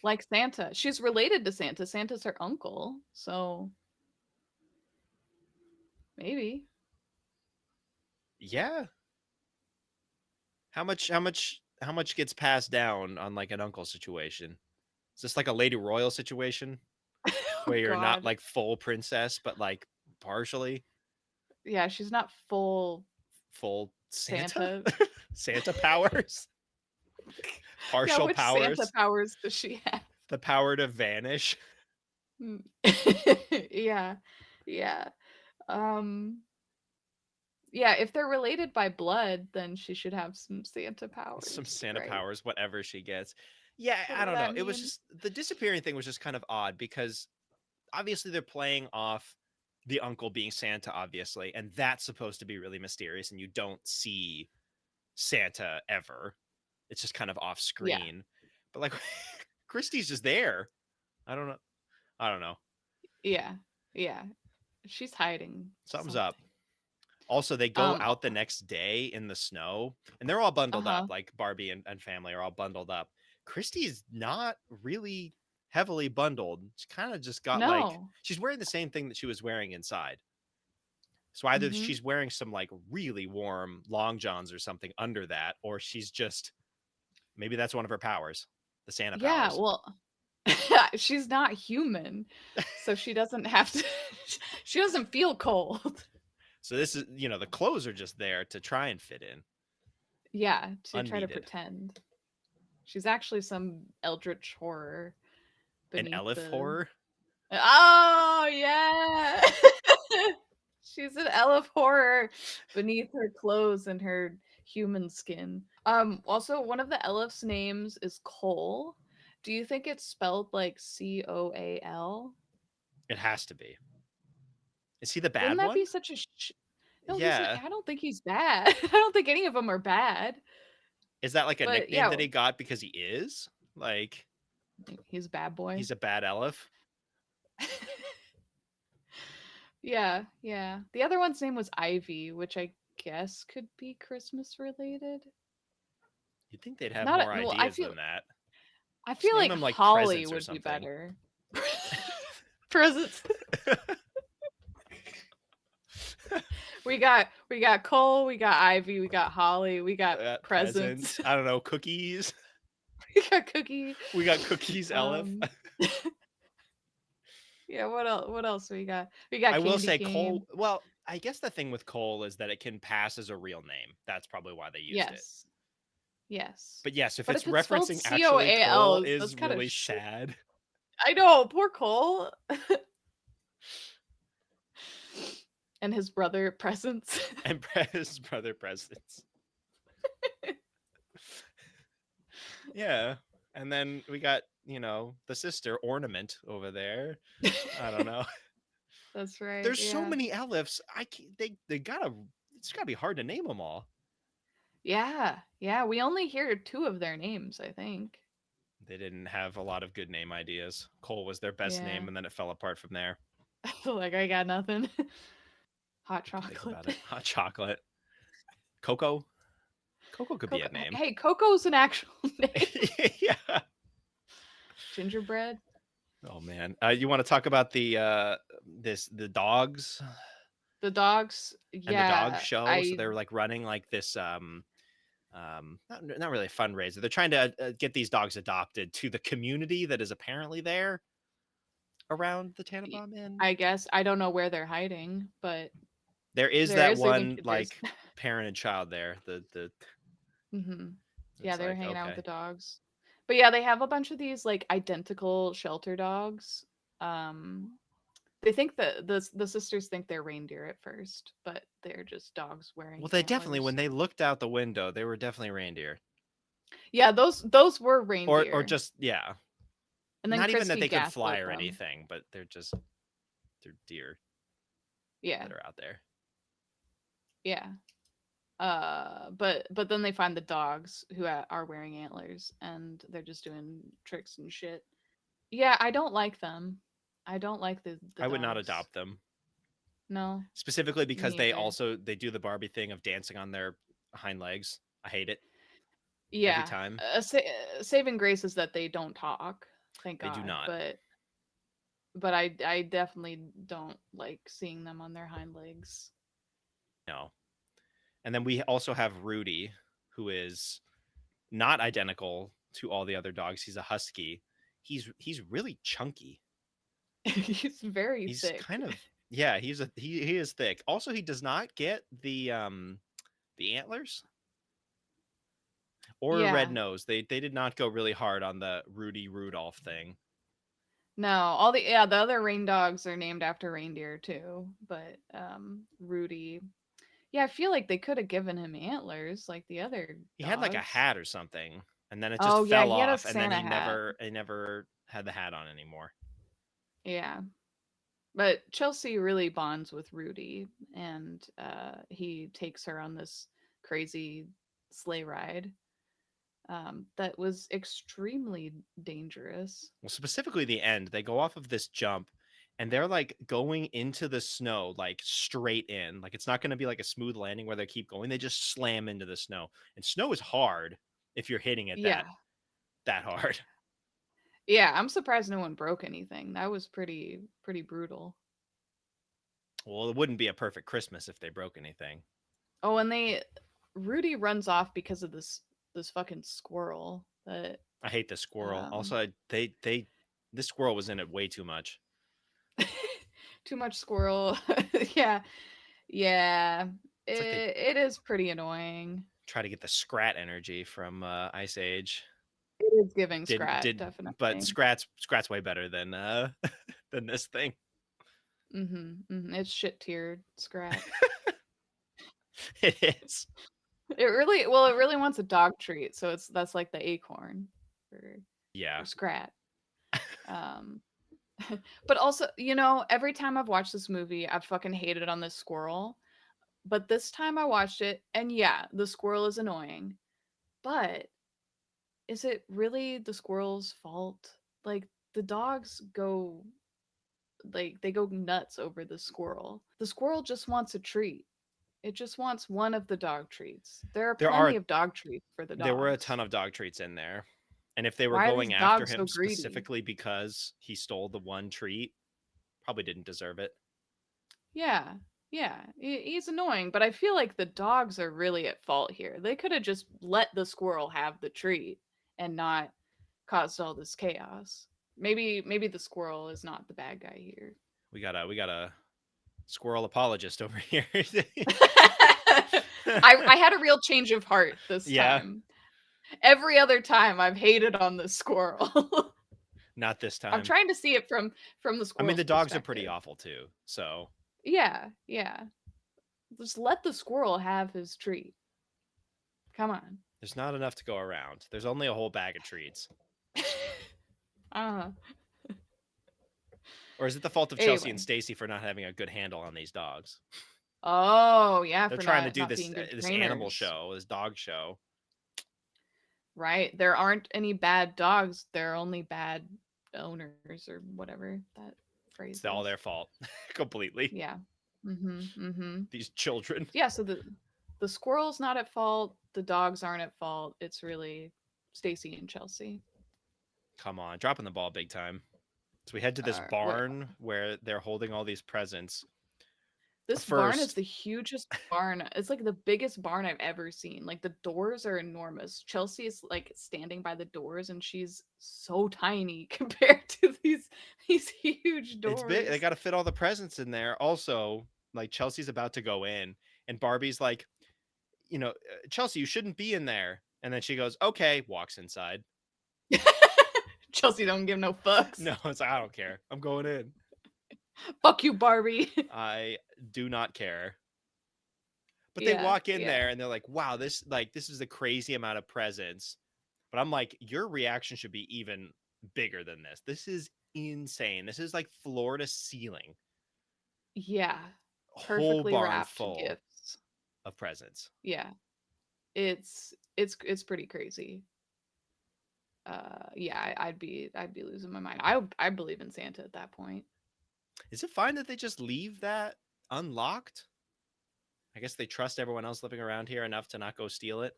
Like Santa. She's related to Santa. Santa's her uncle. So maybe. Yeah. How much gets passed down on like an uncle situation? Is this like a Lady Royal situation Oh where you're not god. like full princess, but like partially Yeah, she's not full full Santa? Santa. Santa powers? Yeah, Partial which Santa powers? powers does she have? The power to vanish? Mm. Yeah. Yeah. Um Yeah, if they're related by blood, then she should have some Santa Some powers, Santa right? powers, whatever she gets. Yeah, What I does don't know. that It was mean? just the disappearing thing was just kind of odd because obviously they're playing off the uncle being Santa, obviously, and that's supposed to be really mysterious, and you don't see Santa ever. It's just kind of off Yeah, screen. But like Christie's just there. I don't know. I don't know. yeah, yeah. She's hiding Something's something. up. Also, they go Um, out the next day in the snow and they're all bundled up. uh-huh. Like Barbie and family are all bundled up. Christie's not really heavily bundled. She kind of just got like, No. she's wearing the same thing that she was wearing inside. So either Mm-hmm. she's wearing some like really warm long johns or something under that, or she's just, maybe that's one of her powers, the Santa Yeah, powers. well, she's not human, so she doesn't have to she doesn't feel cold. So this is, the clothes are just there to try and fit in, Yeah, to try to unneeded. pretend. She's actually some eldritch horror An beneath Elif the horror. Oh, yeah. She's an elf horror beneath her clothes and her human skin. Also one of the elf's names is Cole. Do you think it's spelled like Coal? It has to be. Is he the Wouldn't bad that one? be such a No, he's not. Yeah. I don't think he's bad. I don't think any of them are bad. Is that like a But nickname yeah, that he got because he is? Like he's a bad boy. he's a bad Elif? Yeah, yeah. The other one's name was Ivy, which I guess could be Christmas related. You'd think they'd have Not more well, ideas than that. I Just feel name like him like Holly presents or would be something. better. Presents. We got Cole, we got Ivy, we got Holly, we got presents. Presents. I don't know, cookies. We got Cookie. We got cookies, Elif. Um yeah, what else we got? We got I will Candy say Cole. Cane. Well, I guess the thing with Cole is that it can pass as a real name. That's probably why they used it. Yes. Yes. But yes, if But it's if it's spelled referencing actually Coal, Cole that's is kind of really sad. I know, poor Cole. And his brother Presents. And his brother presents. Yeah. And then we got, the sister Ornament over there. I don't know. That's right. There's so Yeah. many Elifs. I can't, they gotta. It's gotta be hard to name them all. Yeah. Yeah. We only hear two of their names, I think. They didn't have a lot of good name ideas. Cole was their best Yeah. name, and then it fell apart from there. Like I got nothing. Hot Think chocolate. about it. Hot chocolate. Coco. Coco could be Coco. a name. Hey, Coco's an actual name. Yeah. Gingerbread. Oh man. You want to talk about the dogs The dogs. and the dog Yeah. show? So I they're like running like this not really a fundraiser. They're trying to get these dogs adopted to the community that is apparently there around the Tannenbaum Inn. I guess I don't know where they're hiding, but There is there that is even one there's like parent and child there. The hmm Yeah, it's they were like hanging out with okay. the dogs. But yeah, they have a bunch of these like identical shelter dogs. Um they think that the sisters think they're reindeer at first, but they're just dogs Well, wearing they definitely when antlers. they looked out the window, they were definitely reindeer. Yeah, those were Or reindeer. just yeah. And then Not even that Christy they could fly gaslit or them. anything, but they're deer Yeah. that are out there. Yeah. But then they find the dogs who are wearing antlers and they're just doing tricks and shit. Yeah, I don't like them. I don't like the I would not dogs. adopt them. No, Specifically me because neither. they do the Barbie thing of dancing on their hind legs. I hate it every Yeah, time. saving grace is that they don't talk, thank They do God. not. But I definitely don't like seeing them on their hind legs. No. And then we also have Rudy, who is not identical to all the other dogs. He's a husky. He's really chunky. He's very He's thick. kind of yeah, he is thick. Also, he does not get the antlers or a red Yeah, nose. They did not go really hard on the Rudy Rudolph thing. no, the other rain dogs are named after reindeer too, but Rudy. Yeah, I feel like they could have given him antlers like the other He had like a dogs. hat or something, and then it just Oh yeah, fell he had a off, and then Santa hat. he never had the hat on anymore. Yeah. But Chelsea really bonds with Rudy, and he takes her on this crazy sleigh ride that was extremely dangerous. Well, specifically the end, they go off of this jump and they're like going into the snow, like straight in. Like it's not going to be like a smooth landing where they keep going. They just slam into the snow. And snow is hard if you're hitting it Yeah. that hard. Yeah, I'm surprised no one broke anything. That was pretty brutal. Well, it wouldn't be a perfect Christmas if they broke anything. Oh, and they Rudy runs off because of this fucking squirrel that I hate the squirrel. um Also, they this squirrel was in it way too much. too much squirrel. Yeah. Yeah. It's like they It is pretty annoying. try to get the Scrat energy from Ice Age. It is giving Didn't Scrat, did But definitely. Scrat's way better than than this thing. It's shit tiered Scrat. It is. It really wants a dog treat, so that's like the acorn for Yeah. Scrat. Um but also, every time I've watched this movie, I've fucking hated on this squirrel. But this time I watched it, and yeah, the squirrel is annoying. But is it really the squirrel's fault? Like the dogs go they go nuts over the squirrel. The squirrel just wants a treat. It just wants one of the dog treats. There are There are plenty of dog treats for the there were a dogs. ton of dog treats in there. And if they were Why are these going after dogs him so greedy? specifically because he stole the one treat, probably didn't deserve it. Yeah. Yeah, he's annoying, but I feel like the dogs are really at fault here. They could have just let the squirrel have the treat and not caused all this chaos. Maybe the squirrel is not the bad guy here. We got a squirrel apologist over here. I had a real change of heart this Yeah, time. Every other time I've hated on the squirrel. not this I'm time. trying to see it from the I mean, squirrel's the dogs are pretty perspective. awful too. So Yeah, yeah. Just let the squirrel have his treat. Come on. there's not enough to go around. There's only a whole bag of treats. uh Or is it the fault of Chelsea and Anyway. Stacy for not having a good handle on these dogs? Oh, yeah, They're for trying to not do not this being good this animal trainers. show, this dog show. Right? There aren't any bad dogs. There are only bad owners or whatever that phrase It's all is. their fault completely. Yeah. Mm-hmm. These children. Yeah, so the squirrel's not at fault, the dogs aren't at fault. It's really Stacy and Chelsea. Come on, dropping the ball big time. So we head to this What barn where they're holding all these presents. This barn is First, the hugest barn. It's like the biggest barn I've ever seen. Like the doors are enormous. Chelsea is like standing by the doors and she's so tiny compared to these huge it's big. They doors. got to fit all the presents in there. Also, like Chelsea's about to go in, and Barbie's like, Chelsea, you shouldn't be in there. And then she goes, okay, walks inside. Chelsea don't give no fucks. No, it's like, I don't care. I'm going in. Fuck you, Barbie. I do not care. But they Yeah, walk in yeah. there and they're like, wow, this is a crazy amount of presents. But I'm like, your reaction should be even bigger than this. This is insane. This is like floor to ceiling. Yeah. Whole Perfectly barn wrapped full gifts. of presents. Yeah. It's pretty crazy. Yeah, I'd be losing my mind. I believe in Santa at that point. Is it fine that they just leave that unlocked? I guess they trust everyone else living around here enough to not go steal it.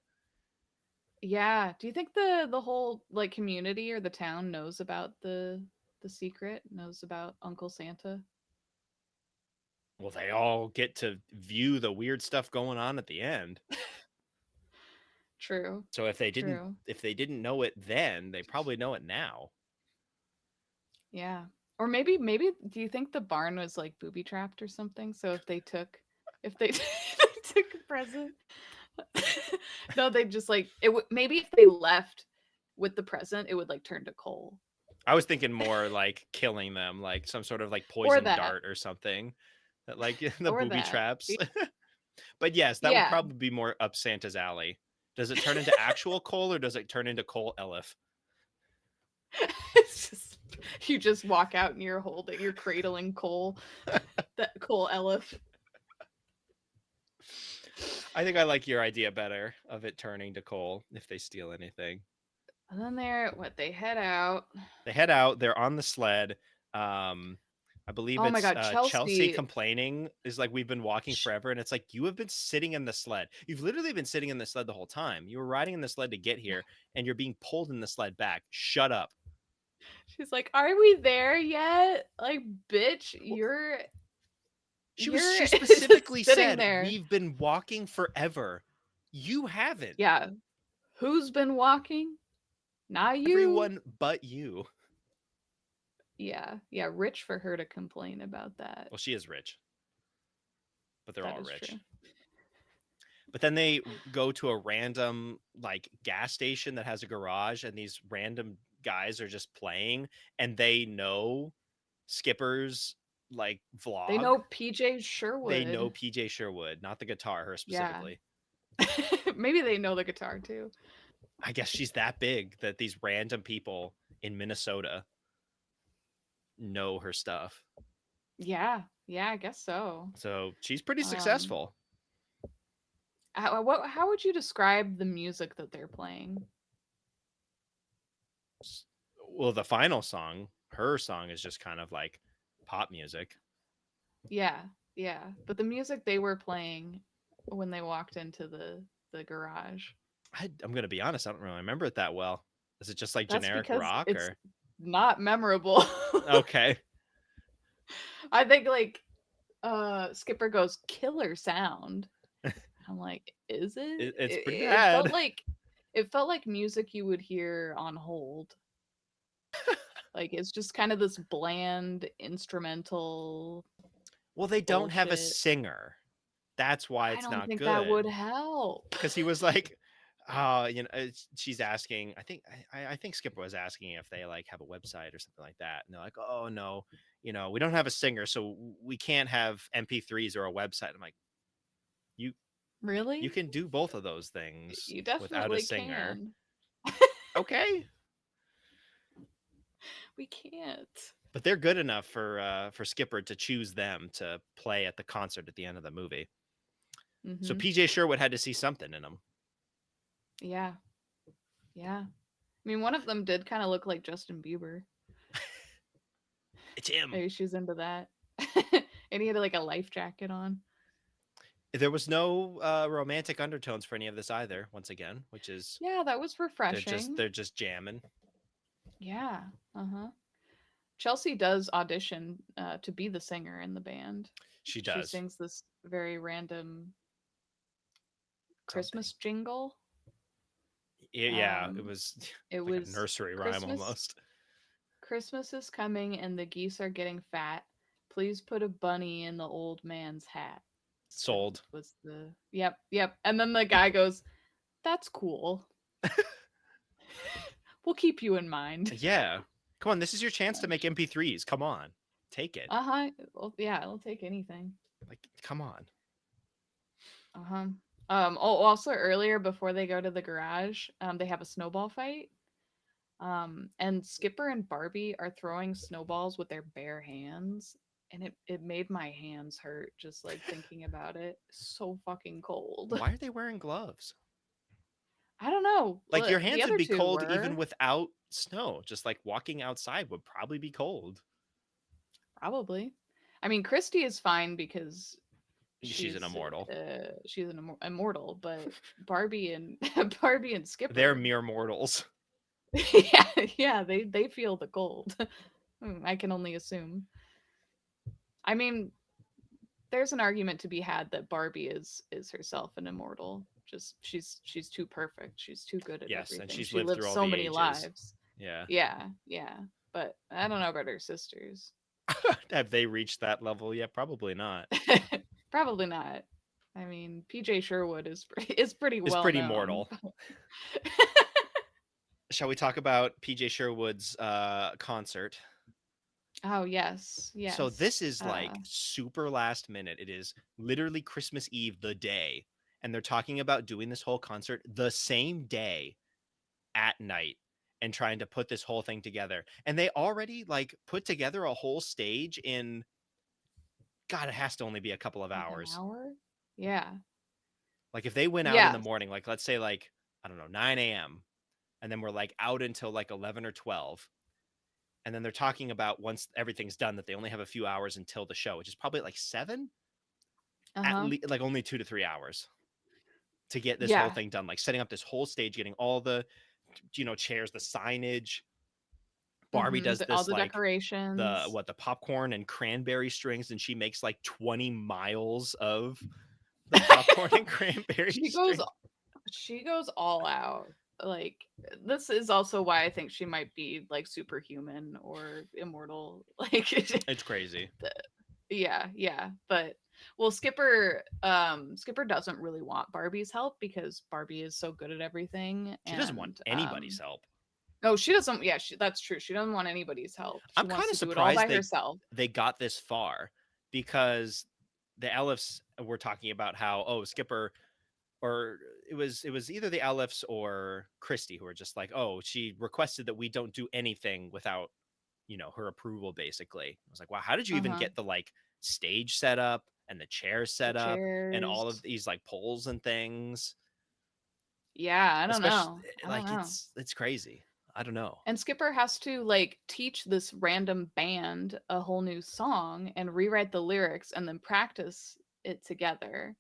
Yeah. Do you think the whole like community or the town knows about the secret? Knows about Uncle Santa? Well, they all get to view the weird stuff going on at the end. True. So True. if they didn't know it then, they probably know it now. Yeah. Or maybe do you think the barn was like booby trapped or something? So if they they took a present, no, they just like it would maybe if they left with the present, it would like turn to coal. I was thinking more like killing them, like some sort of like Or poison that. dart or something. That like the Or booby that. traps. But yes, that would Yeah. probably be more up Santa's alley. Does it turn into actual coal or does it turn into coal Elif? It's just you just walk out and you're cradling Cole, that Cole Elif. I think I like your idea better of it turning to coal if they steal anything. And then they head out. They head out. They're on the sled. Um, I believe Oh my it's god, Chelsea Chelsea. complaining is like, we've been walking sh- forever, and it's like, you have been sitting in the sled. You've literally been sitting in the sled the whole time. You were riding in the sled to get here, and you're being pulled in the sled back. Shut up. She's like, "Are we there yet? Like, bitch, She you're specifically just sitting said, there." we've been walking forever. You haven't. Yeah. Who's been walking? Not you. Everyone but you. Yeah. Yeah, rich for her to complain about that. Well, she is rich, but they're That all is rich. true. But then they go to a random like gas station that has a garage, and these random guys are just playing, and they know Skipper's like They vlog. know PJ They know Sherwood. PJ Sherwood, not the guitar, her Yeah. specifically. Maybe they know the guitar too. I guess she's that big that these random people in Minnesota know her stuff. Yeah. Yeah, I guess so. So she's pretty Um successful. how would you describe the music that they're playing? Well, the final song, her song, is just kind of like pop music. Yeah. Yeah. But the music they were playing when they walked into the garage. I'm gonna be honest, I don't really remember it that well. Is it just like That's generic because rock it's or not memorable. okay? I think like Skipper goes killer sound. I'm like, is it? It's pretty It felt bad. like music you would hear on hold. Like it's just kind of this bland instrumental Well, they don't have a bullshit. singer. That's why I it's don't not think that would good. help. Because he was like, she's asking. I think Skipper was asking if they like have a website or something like that, and they're like, oh no, we don't have a singer, so we can't have MP3s or a website. I'm like, you you Really? can do both of those things You without a definitely singer. can. Okay. We can't. But they're good enough for Skipper to choose them to play at the concert at the end of the movie. So Mm-hmm. PJ Sherwood had to see something in them. Yeah. Yeah. I mean, one of them did kind of look like Justin Bieber. It's him. Maybe she's into that. And he had like a life jacket on. There was no romantic undertones for any of this either. Once again, which is Yeah, that was refreshing. they're just jamming. Yeah. Uh huh. Chelsea does audition to be the singer in the band. She She does sings this very random something. Christmas jingle. Yeah, it was It like a was nursery rhyme Christmas. almost. Christmas is coming and the geese are getting fat. Please put a bunny in the old man's hat. That Sold. was the yep. And then the guy goes, "That's cool. We'll keep you in mind." Yeah. Come on, this is your chance to make MP3s. Come on. Take it. Uh-huh. Well, yeah, I'll take anything. Like, come on. Uh-huh. Also earlier before they go to the garage, they have a snowball fight. And Skipper and Barbie are throwing snowballs with their bare hands, and it made my hands hurt just like thinking about it. So fucking cold. Why are they wearing gloves? I don't know. Like, your The hands would other be two cold even were without snow. Just like walking outside would probably be cold. probably. I mean, Christie is fine because She's an immortal. she's an immortal, but Barbie and Barbie and They're Skipper, mere mortals. yeah, they feel the cold. I can only assume. I mean, there's an argument to be had that Barbie is herself an immortal. Just she's too perfect. She's too good at Yes, and everything. she's She lived lives through all so the many ages. lives. Yeah. Yeah, yeah. But I don't know about her sisters. Have they reached that level yet? Probably not. Probably not. I mean, PJ Sherwood is pretty It's well pretty known. mortal. Shall we talk about PJ Sherwood's concert? Oh yes, So this yes. is like super last minute. It is literally Christmas Eve, the day. And they're talking about doing this whole concert the same day at night and trying to put this whole thing together. And they already like put together a whole stage in, God, it has to only be a couple of Like an hours. hour. Yeah. Like if they went out in the Yes. morning, like let's say like, I don't know, 9 a.m. and then we're like out until like 11 or 12. And then they're talking about once everything's done that they only have a few hours until the show, which is probably like 7, at Uh-huh. least like only 2 to 3 hours to get this whole Yeah. thing done, like setting up this whole stage, getting all the, chairs, the signage. Barbie Mm-hmm. does All this the like decorations. the popcorn and cranberry strings, and she makes like 20 miles of the popcorn and cranberry she goes string. she goes all out. Like this is also why I think she might be like superhuman or immortal. Like It's crazy. yeah, yeah. But well, Skipper doesn't really want Barbie's help because Barbie is so good at everything. She doesn't want And anybody's help. no, she doesn't. Yeah, that's true. She doesn't want anybody's help. She I'm wants kind to of do it all surprised by they herself. they got this far, because the Elifs were talking about how, oh, Skipper, or it was either the Elifs or Christie, who were just like, oh, she requested that we don't do anything without, her approval, basically. I was like, wow, how did you even Uh-huh. get the like stage set up and the chairs The set up and all of chairs. these like poles and things? Yeah, I don't Especially know. I don't like know. it's crazy. I don't know. And Skipper has to like teach this random band a whole new song and rewrite the lyrics and then practice it together,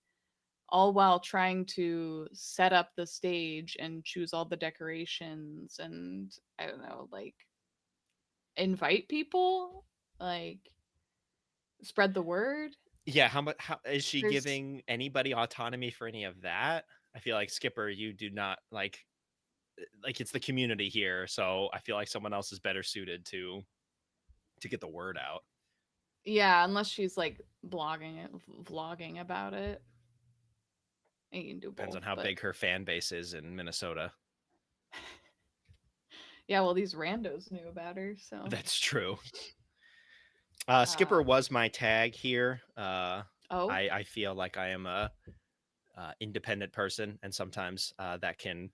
all while trying to set up the stage and choose all the decorations and I don't know, like invite people, like spread the word. Yeah, how is she There's giving anybody autonomy for any of that? I feel like, Skipper, you do not like it's the community here, so I feel like someone else is better suited to get the word out. yeah, unless she's like vlogging about it. And you can do Depends both, on how but big her fan base is in Minnesota. yeah, well, these randos knew about her, so That's true. Skipper um, was my tag here. oh, I feel like I am a independent person, and sometimes that can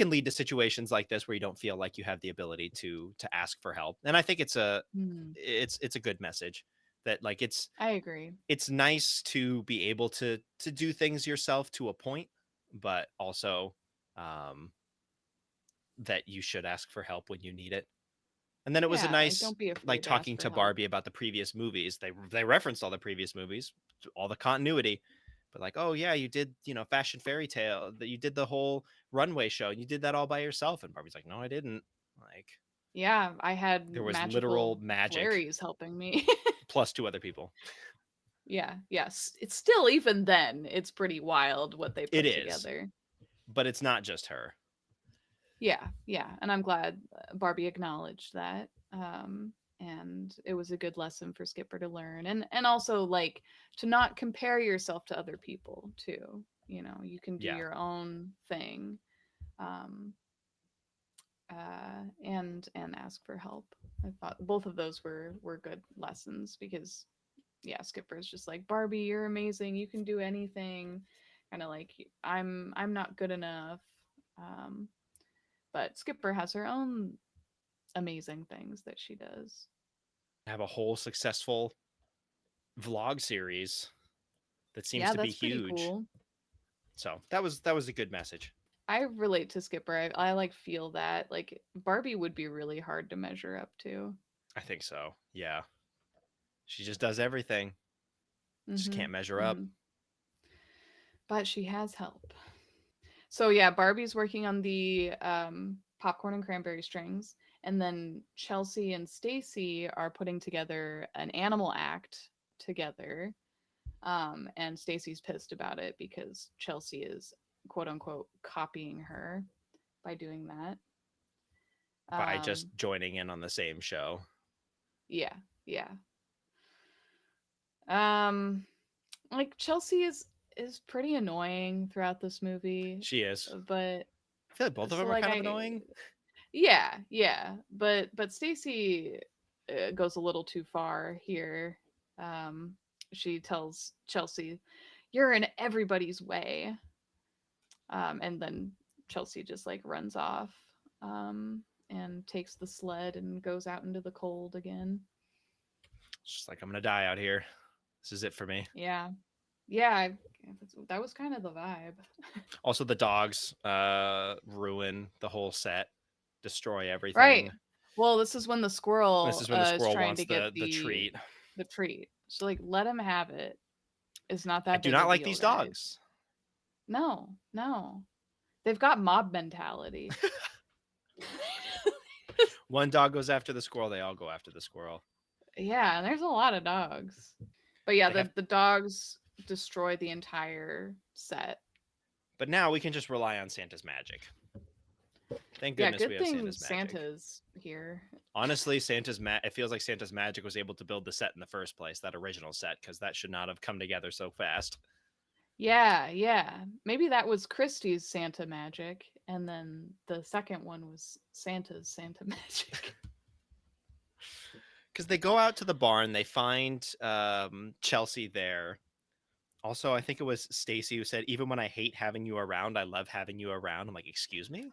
lead to situations like this where you don't feel like you have the ability to ask for help. And I think hmm, it's a good message that like I agree. it's nice to be able to do things yourself to a point, but also um, that you should ask for help when you need it. And then it was a Yeah, like nice, don't be like, afraid to ask talking for to help. Barbie about the previous movies. They referenced all the previous movies, all the continuity, but like, oh yeah, you did, Fashion Fairy Tale, that you did the whole runway show, and you did that all by yourself. And Barbie's like, no, I didn't. Like, Yeah, I had there was literal magical magic fairies helping me. plus two other people. Yeah, yes. It's still even then, it's pretty wild what they It put is, together. but it's not just her. Yeah, yeah, and I'm glad Barbie acknowledged that. And it was a good lesson for Skipper to learn, and also like to not compare yourself to other people too. You know, you can do Yeah, your own thing, um, and ask for help. I thought both of those were good lessons because yeah, Skipper's just like Barbie, you're amazing, you can do anything, kind of like I'm not good enough. Um, but Skipper has her own amazing things that she does. have a whole successful vlog series that seems Yeah, to be that's pretty huge. cool. So that was a good message. I relate to Skipper. I like feel that like Barbie would be really hard to measure up to. I think so. Yeah, she just does everything. Just Mm-hmm. can't measure up. Mm-hmm. But she has help. So yeah, Barbie's working on the popcorn and cranberry strings, and then Chelsea and Stacy are putting together an animal act together. And Stacy's pissed about it because Chelsea is quote unquote copying her by doing that. By just Um, joining in on the same show. yeah, yeah. Um, like Chelsea is pretty annoying throughout this movie, She is. but I feel like both of so them are like kind of I annoying. yeah, yeah, but Stacy goes a little too far here. Um, she tells Chelsea, "You're in everybody's way," and then Chelsea just like runs off and takes the sled and goes out into the cold again. It's just like, I'm gonna die out here. This is it for me. Yeah, yeah, that was kind of the vibe. Also, the dogs ruin the whole set, destroy Right. everything. Well, this is when the This squirrel is when the is squirrel trying wants to get the treat. the treat. So like, let him have it. It's not I that do big a not like deal, these guys. dogs. No, no, they've got mob mentality. One dog goes after the squirrel, they all go after the squirrel. Yeah, and there's a lot of dogs. But yeah, They have, the dogs destroy the entire set. but now we can just rely on Santa's magic. Thank Yeah, goodness we good have thing Santa's magic. Santa's here. Honestly, it feels like Santa's magic was able to build the set in the first place, that original set, because that should not have come together so fast. Yeah, yeah. Maybe that was Christie's Santa magic, and then the second one was Santa's Santa magic. Because they go out to the barn, they find Chelsea there. Also, I think it was Stacy who said, "Even when I hate having you around, I love having you around." I'm like, excuse me?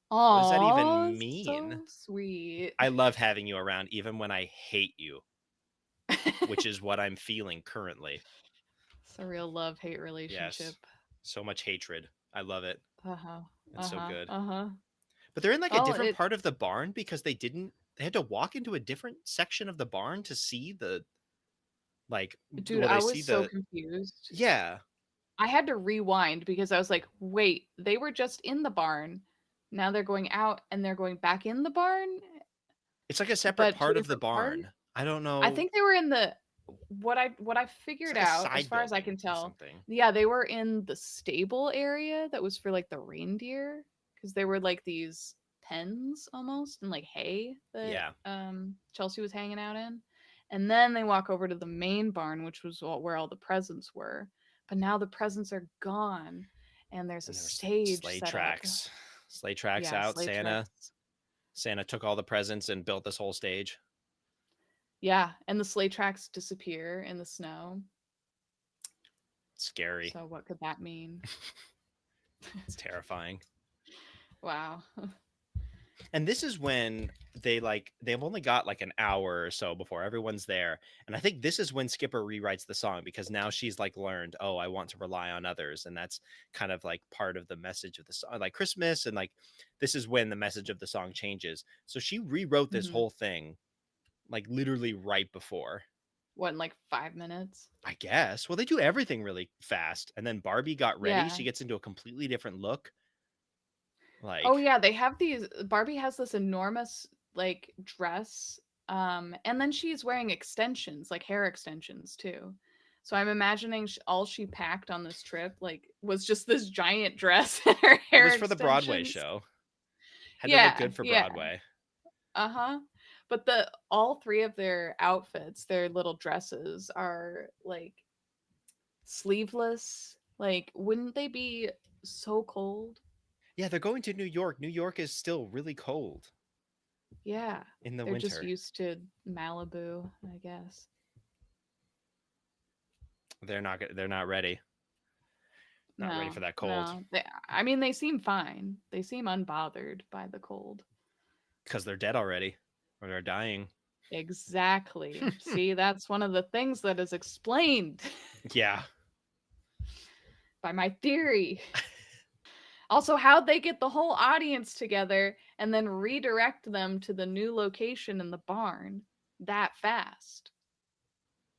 What does that Aw, even mean? so sweet. I love having you around, even when I hate you, which is what I'm feeling currently. It's a real love-hate relationship. Yes. So much hatred. I love it. Uh-huh. It's so Uh-huh. good. Uh-huh. But they're in like a Well, different it part of the barn because they had to walk into a different section of the barn to see the, like, dude, well, I they was see so the, confused. yeah. I had to rewind because I was like, wait, they were just in the barn. Now they're going out and they're going back in the barn, It's like a separate but two part of the different parts. barn. I don't I know. think they were in the what I It's figured like a out as side far as I building can or tell. something. Yeah, they were in the stable area that was for like the reindeer because they were like these pens almost and like hay that Yeah. Chelsea was hanging out in. And then they walk over to the main barn, which was where all the presents were. But now the presents are gone and there's a And there was stage sleigh set up. tracks. Sleigh tracks Yeah, out. sleigh tracks. Santa took all the presents and built this whole stage. Yeah, and the sleigh tracks disappear in the snow. Scary. So what could that mean? It's terrifying. Wow. And this is when they've only got like an hour or so before everyone's there. And I think this is when Skipper rewrites the song because now she's like learned, oh, I want to rely on others. And that's kind of like part of the message of the song, like Christmas. And like this is when the message of the song changes. So she rewrote this Mhm. whole thing like literally right before. What, in like 5 minutes? I guess. Well, they do everything really fast. And then Barbie got ready. Yeah. She gets into a completely different look. Oh Like, yeah, they have these Barbie has this enormous like dress and then she's wearing extensions, like hair extensions too. So I'm imagining all she packed on this trip like was just this giant dress and her it hair was for the Broadway extensions. show. Had to look Yeah, good for yeah. Broadway. Uh-huh. But the all three of their outfits, their little dresses are like sleeveless. Like wouldn't they be so cold? Yeah, they're going to New York. New York is still really cold Yeah. in the They're just winter. used to Malibu, I guess. They're not ready. Not ready No, for that cold no. I mean, they seem fine. They seem unbothered by the cold. because they're dead already or they're dying. Exactly. See, that's one of the things that is explained Yeah. by my theory. Also, how'd they get the whole audience together and then redirect them to the new location in the barn that fast?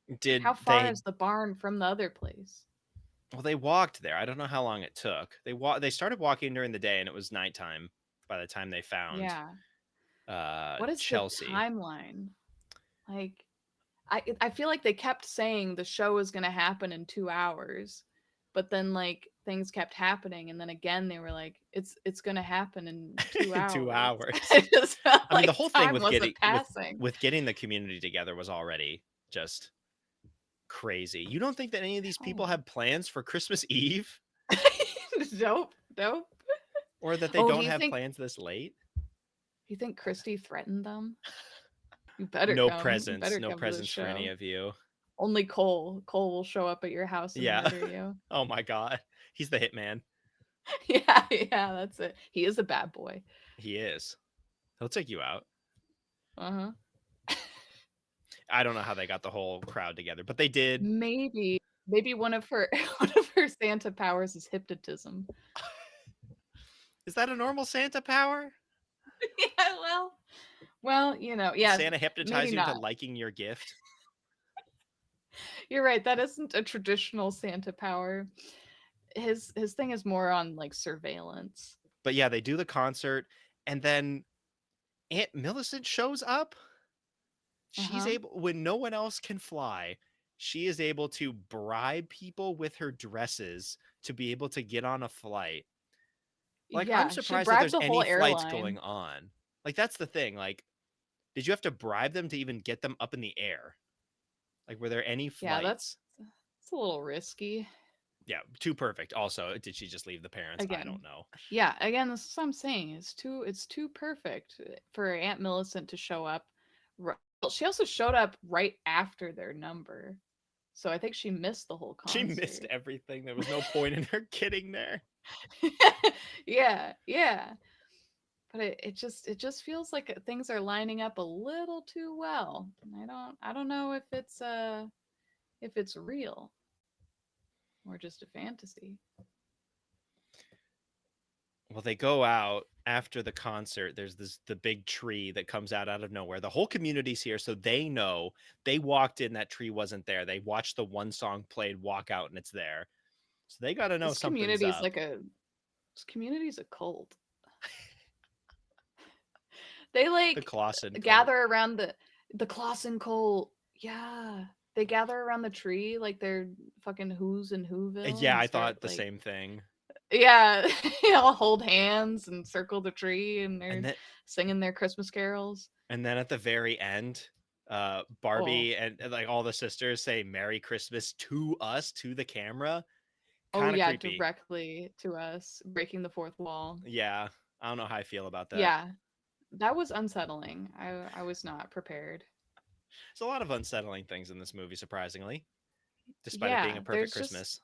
Like, how Did far they is the barn from the other place? well they walked there. I don't know how long it took. They started walking during the day and it was nighttime by the time they found Yeah. What is the Chelsea. timeline? Like, I feel like they kept saying the show is going to happen in 2 hours, but then like things kept happening and then again they were like it's going to happen in 2 In 2 hours. hours. I just felt I mean the like whole thing time with wasn't passing. getting the community together was already just crazy. You don't think that any of these people Oh. have plans for Christmas Eve Nope, nope. or that they Oh, don't have plans this late? do you think Christie threatened them? You better No come. You presents. better No come to the presents for any show. of you. Only Cole. Cole will show up at your house and Yeah. murder you. Oh my god. He's the hitman. Yeah, yeah, that's it. He is a bad boy. He is. He'll take you out. Uh-huh. I don't know how they got the whole crowd together, but they did. Maybe one of her one of her Santa powers is hypnotism. Is that a normal Santa power? Yeah, well, Did yeah, Santa hypnotize maybe you into not. liking your gift? You're right. That isn't a traditional Santa power. His thing is more on like surveillance. But yeah, they do the concert, and then Aunt Millicent shows up. She's Uh-huh. able, when no one else can fly, she is able to bribe people with her dresses to be able to get on a flight. Like, I'm Yeah, she surprised that bribed there's the any whole flights going airline. on. Like, that's the thing. Like, did you have to bribe them to even get them up in the air? Like, were there any Yeah, flights? that's a little risky. Yeah, too perfect. Also, did she just leave the parents? I Again. don't know. Yeah, again, this is what I'm saying. It's too perfect for Aunt Millicent to show up. Well, she also showed up right after their number. So I think she missed the whole She missed concert. everything. There was no point in her getting there. Yeah, yeah. But it just feels like things are lining up a little too well. And I don't know if it's real or just a fantasy. Well, they go out after the concert. There's the big tree that comes out of nowhere. The whole community's here, so they know. They walked in, that tree wasn't there. They watched the one song played, walk out, and it's there. So they got to know This something's community is up. like this community's a cult. They The like Clausen cult. gather around the Clausen cult. Yeah. They gather around the tree like they're fucking Who's and Whoville Yeah, and I start thought the like, same thing. yeah, they all hold hands and circle the tree and And they're then singing their Christmas carols. at the very end, Oh, Barbie and like all the sisters say Merry Christmas to us, to the camera. oh Kind of yeah, creepy. directly to us, breaking the fourth wall. Yeah, I don't know how I feel about that. Yeah, that was unsettling. I was not prepared. There's a lot of unsettling things in this movie, surprisingly, despite it being a Yeah, perfect there's just Christmas.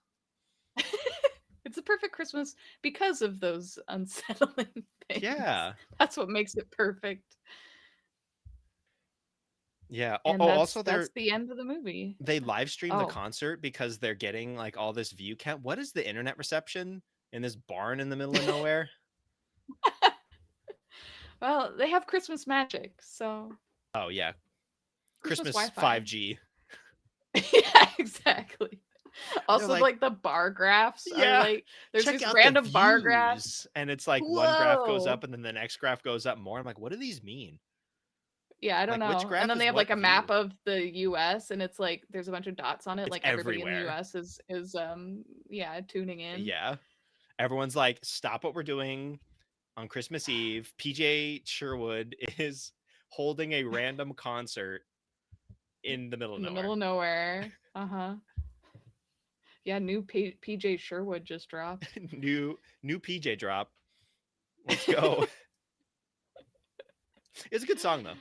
it's a perfect Christmas because of those unsettling things. Yeah. That's what makes it perfect. Yeah. And Also that's the end of the movie. they live stream the Oh. concert because they're getting like all this view count. What is the internet reception in this barn in the middle of nowhere? Well, they have Christmas magic, so Oh yeah. Christmas Christmas Wi-Fi. 5G. Yeah, exactly. And they're Also, like, like the bar graphs are yeah, like there's check these out the random bar graphs. views. And it's like one graph goes Whoa. up and then the next graph goes up more. I'm like, what do these mean? Yeah, I don't Like, which know. And graph then they is have what like a map view? of the US and it's like there's a bunch of dots on it. It's Like everybody in the everywhere. US is yeah, tuning in. Yeah. Everyone's like, stop what we're doing on Christmas Eve. PJ Sherwood is holding a random concert in the middle of In the middle nowhere. of nowhere. Uh-huh. Yeah, new PJ Sherwood just dropped. new PJ drop. Let's go. It's a good song though.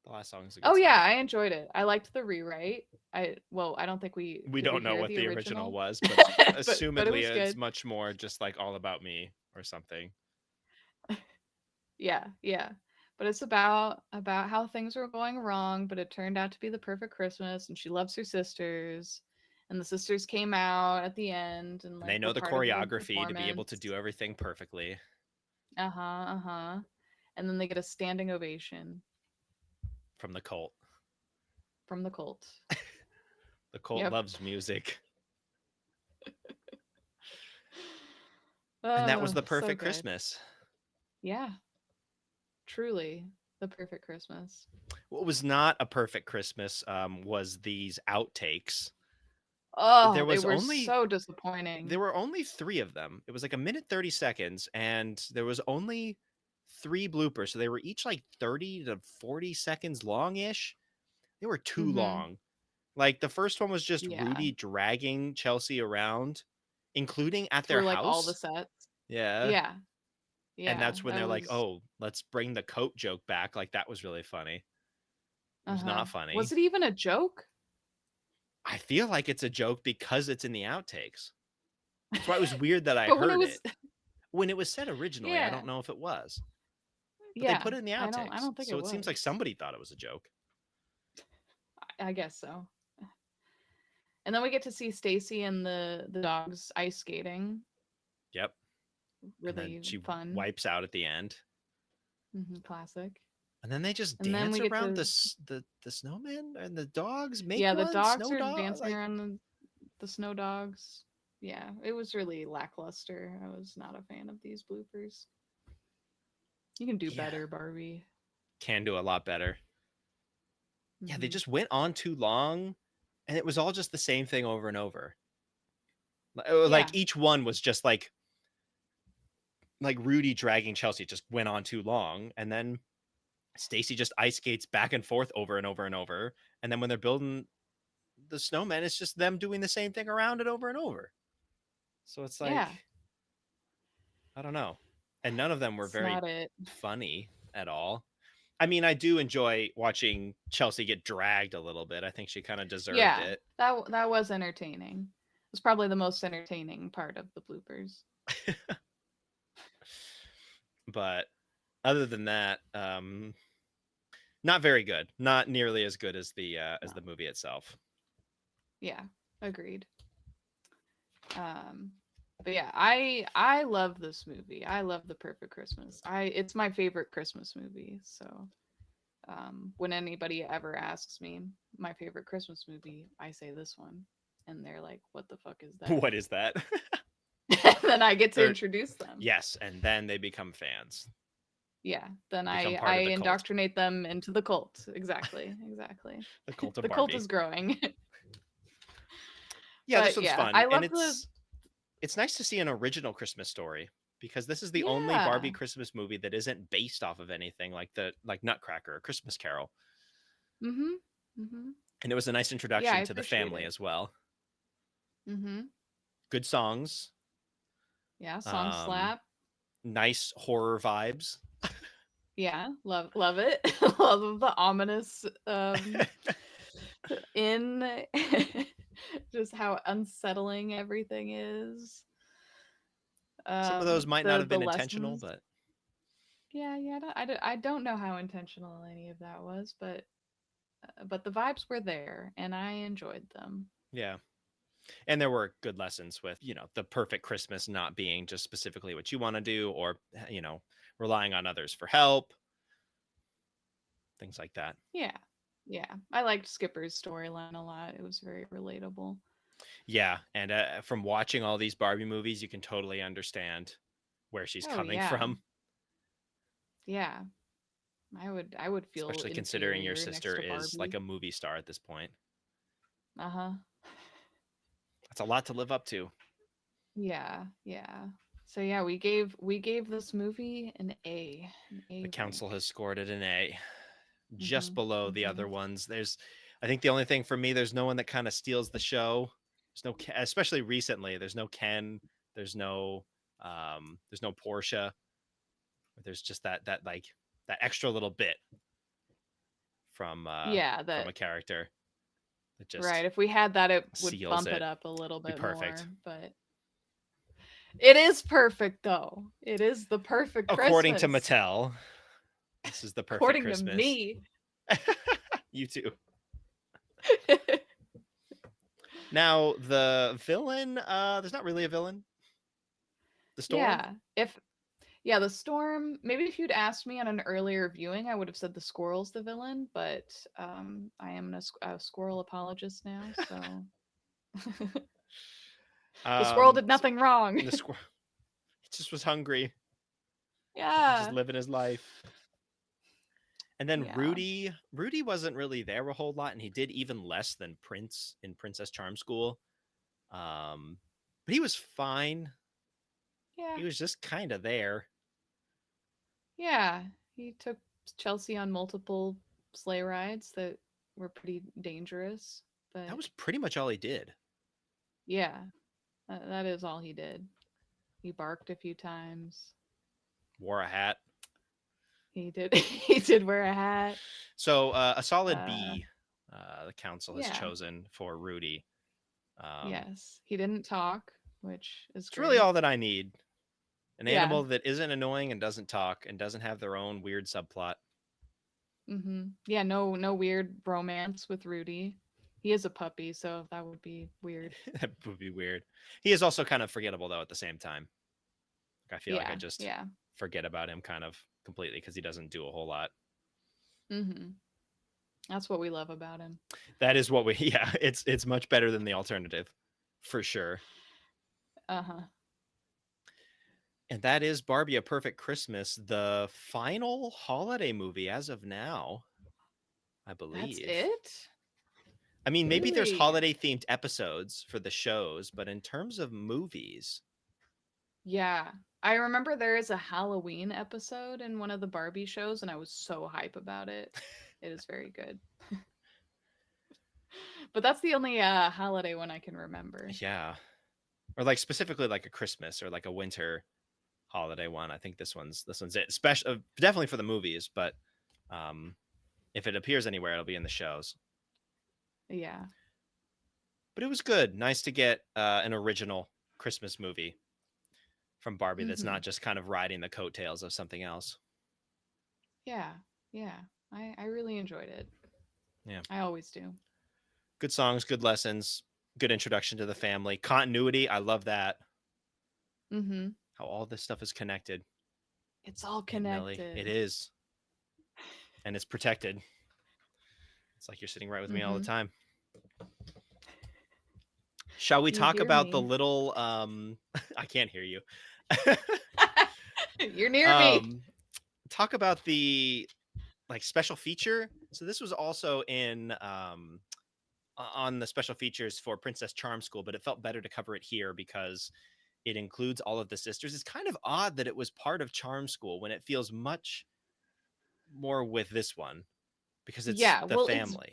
The last song is a good Oh yeah, song. I enjoyed it. I liked the rewrite. I don't think we We did we don't know hear what the the original original. was, but But it assumedly was it's good. much more just like All About Me or something. Yeah, yeah. But it's about how things were going wrong, but it turned out to be the perfect Christmas and she loves her sisters. And the sisters came out at the end and And they like know were the part of the choreography to be able to do performance. everything perfectly. Uh-huh, uh-huh. And then they get a standing ovation From the cult. from the cult. The cult Yep. loves music. And that was Oh, the so perfect good. Christmas. Yeah, truly the perfect Christmas. What was not a perfect Christmas was these outtakes. Oh, There they was were only so there disappointing. were only 3 of them. It was like a minute 30 seconds, and there was only 3 bloopers. So they were each like 30 to 40 seconds long ish. They were too Mm-hmm. long. Like the first one was just Yeah. Rudy dragging Chelsea around, including at their Through like all the house. sets. Yeah. Yeah. And Yeah. that's when That they're like, was oh, let's bring the coat joke back. Like that was really funny. It was Uh-huh. not funny. Was it even a joke? I feel like it's a joke because it's in the outtakes. That's why it was weird that I But when it heard was it. When it was said originally, I yeah. don't know if it was. But they Yeah. put it in the I outtakes. don't think So it it seems was. like somebody thought it was a joke. I guess so. And then we get to see Stacy and the dogs ice skating. Yep. And then Really she fun. wipes out at the end. Classic. And then they just And then dance we get around to the snowman and the dogs make yeah, the one dogs snow are dog. dancing Like, around the snow dogs. Yeah, it was really lackluster. I was not a fan of these bloopers. You can do yeah, better, Barbie. can do a lot better. Yeah, they hmm just went on too long, and it was all just the same thing over and over. Like Yeah, each one was just like Rudy dragging Chelsea just went on too long, and then Stacy just ice skates back and forth over and over and over, and then when they're building the snowman, it's just them doing the same thing around it over and over. So it's like, yeah, I don't know. And none of them were it's very not it. funny at all. I mean, I do enjoy watching Chelsea get dragged a little bit. I think she kind of deserved Yeah, it. that was entertaining. It was probably the most entertaining part of the bloopers. But other than that, not very good. Not nearly as good as No. the movie itself. Yeah, agreed. Um, but yeah, I love this movie. I love The Perfect Christmas. I It's my favorite Christmas movie. So when anybody ever asks me my favorite Christmas movie, I say this one, and they're like, "What the fuck is that?" What is that? Then I get to They're introduce them. yes, and then they become fans. Yeah, then They become I part of the cult. indoctrinate them into the cult. Exactly, exactly. The cult of The cult Barbie. is growing. Yeah, this But one's yeah, fun, I and love the it's nice to see an original Christmas story because this is the only yeah. Barbie Christmas movie that isn't based off of anything like the like Nutcracker or Christmas Carol. Mhm. Mhm. And it was a nice Yeah, I introduction to the appreciate family it. as well. Mhm. Good songs, Yeah, song um, slap. nice horror vibes. Yeah, love it. Love the ominous in just how unsettling everything is. Some of those might not have The been intentional, lessons. but Yeah, yeah. I don't know how intentional any of that was, but the vibes were there, and I enjoyed them. yeah. And there were good lessons with, the perfect Christmas not being just specifically what you want to do or, relying on others for help, things like that. Yeah, yeah. I liked Skipper's storyline a lot. It was very relatable. Yeah. And from watching all these Barbie movies, you can totally understand where she's Oh coming yeah, from, yeah. I would feel especially considering your inferior next sister to is like Barbie. a movie star at this point. Uh huh. That's a lot to live up to. Yeah, yeah. So yeah, we gave this movie an The A council rank. has scored it an A, just Mhm. below the other Mhm. ones. I think the only thing for me, there's no one that kind of steals the show. There's no, especially recently, there's no Ken, there's there's no Portia. There's just that like that extra little bit Yeah, from a that character that right. just If we had that, it would seals bump it it. up a little Be bit perfect. more. But it is perfect, though. It is the perfect According to Christmas, Mattel, this is the perfect according to Christmas. me. You too. Now the villain, there's not really a villain. The storm. Yeah. If Yeah, the storm. Maybe if you'd asked me on an earlier viewing, I would have said the squirrel's the villain. But I am a squirrel apologist now, so the squirrel did So nothing wrong. the squirrel, he just was hungry, just Yeah, living his life. And then yeah, Rudy wasn't really there a whole lot, and he did even less than Prince in Princess Charm School. Um, but he was fine. yeah, He was just kind of there. yeah. He took Chelsea on multiple sleigh rides that were pretty dangerous, That but was pretty much all he did. yeah, that is all he did. He barked a few times. Wore a hat. He did. He did wear a hat. So a solid Uh, B, the council has yeah. chosen for Rudy. Um, Yes. He didn't talk, which is it's really great. all that I need. An Yeah. animal that isn't annoying and doesn't talk and doesn't have their own weird subplot. Yeah. No weird romance with Rudy. He is a puppy, so that would be weird. That would be weird. He is also kind of forgettable though at the same time. I feel like I Yeah. just Yeah. forget about him kind of completely because he doesn't do a whole lot. Mm-hmm. That's what we love about him. That is what we yeah, it's much better than the alternative for sure. Uh-huh. And that is Barbie A Perfect Christmas, the final holiday movie as of now, I That's believe. it? I mean, maybe there's Really? holiday themed episodes for the shows, but in terms of movies, Yeah. I remember there is a Halloween episode in one of the Barbie shows, and I was so hype about it. It is very good. But that's the only holiday one I can remember. yeah. Or like specifically like a Christmas or like a winter holiday one. I think this one's it. Especially definitely for the movies, but um if it appears anywhere it'll be in the shows. Yeah. But it was good. Nice to get an original Christmas movie from Barbie that's Mm-hmm. not just kind of riding the coattails of something else. Yeah. Yeah. I really enjoyed it. Yeah. I always do. Good songs, good lessons, good introduction to the family. Continuity, I love that. Mm-hmm. How all this stuff is connected. It's all Aunt Millie. It connected. is. And it's protected. It's like you're sitting right with me all the Mm-hmm. time. Shall we You talk hear about the me. little I can't hear you. You're near me. um talk about the like special feature. So this was also in on the special features for Princess Charm School, but it felt better to cover it here because it includes all of the sisters. It's kind of odd that it was part of Charm School when it feels much more with this one because it's Yeah, the well it's family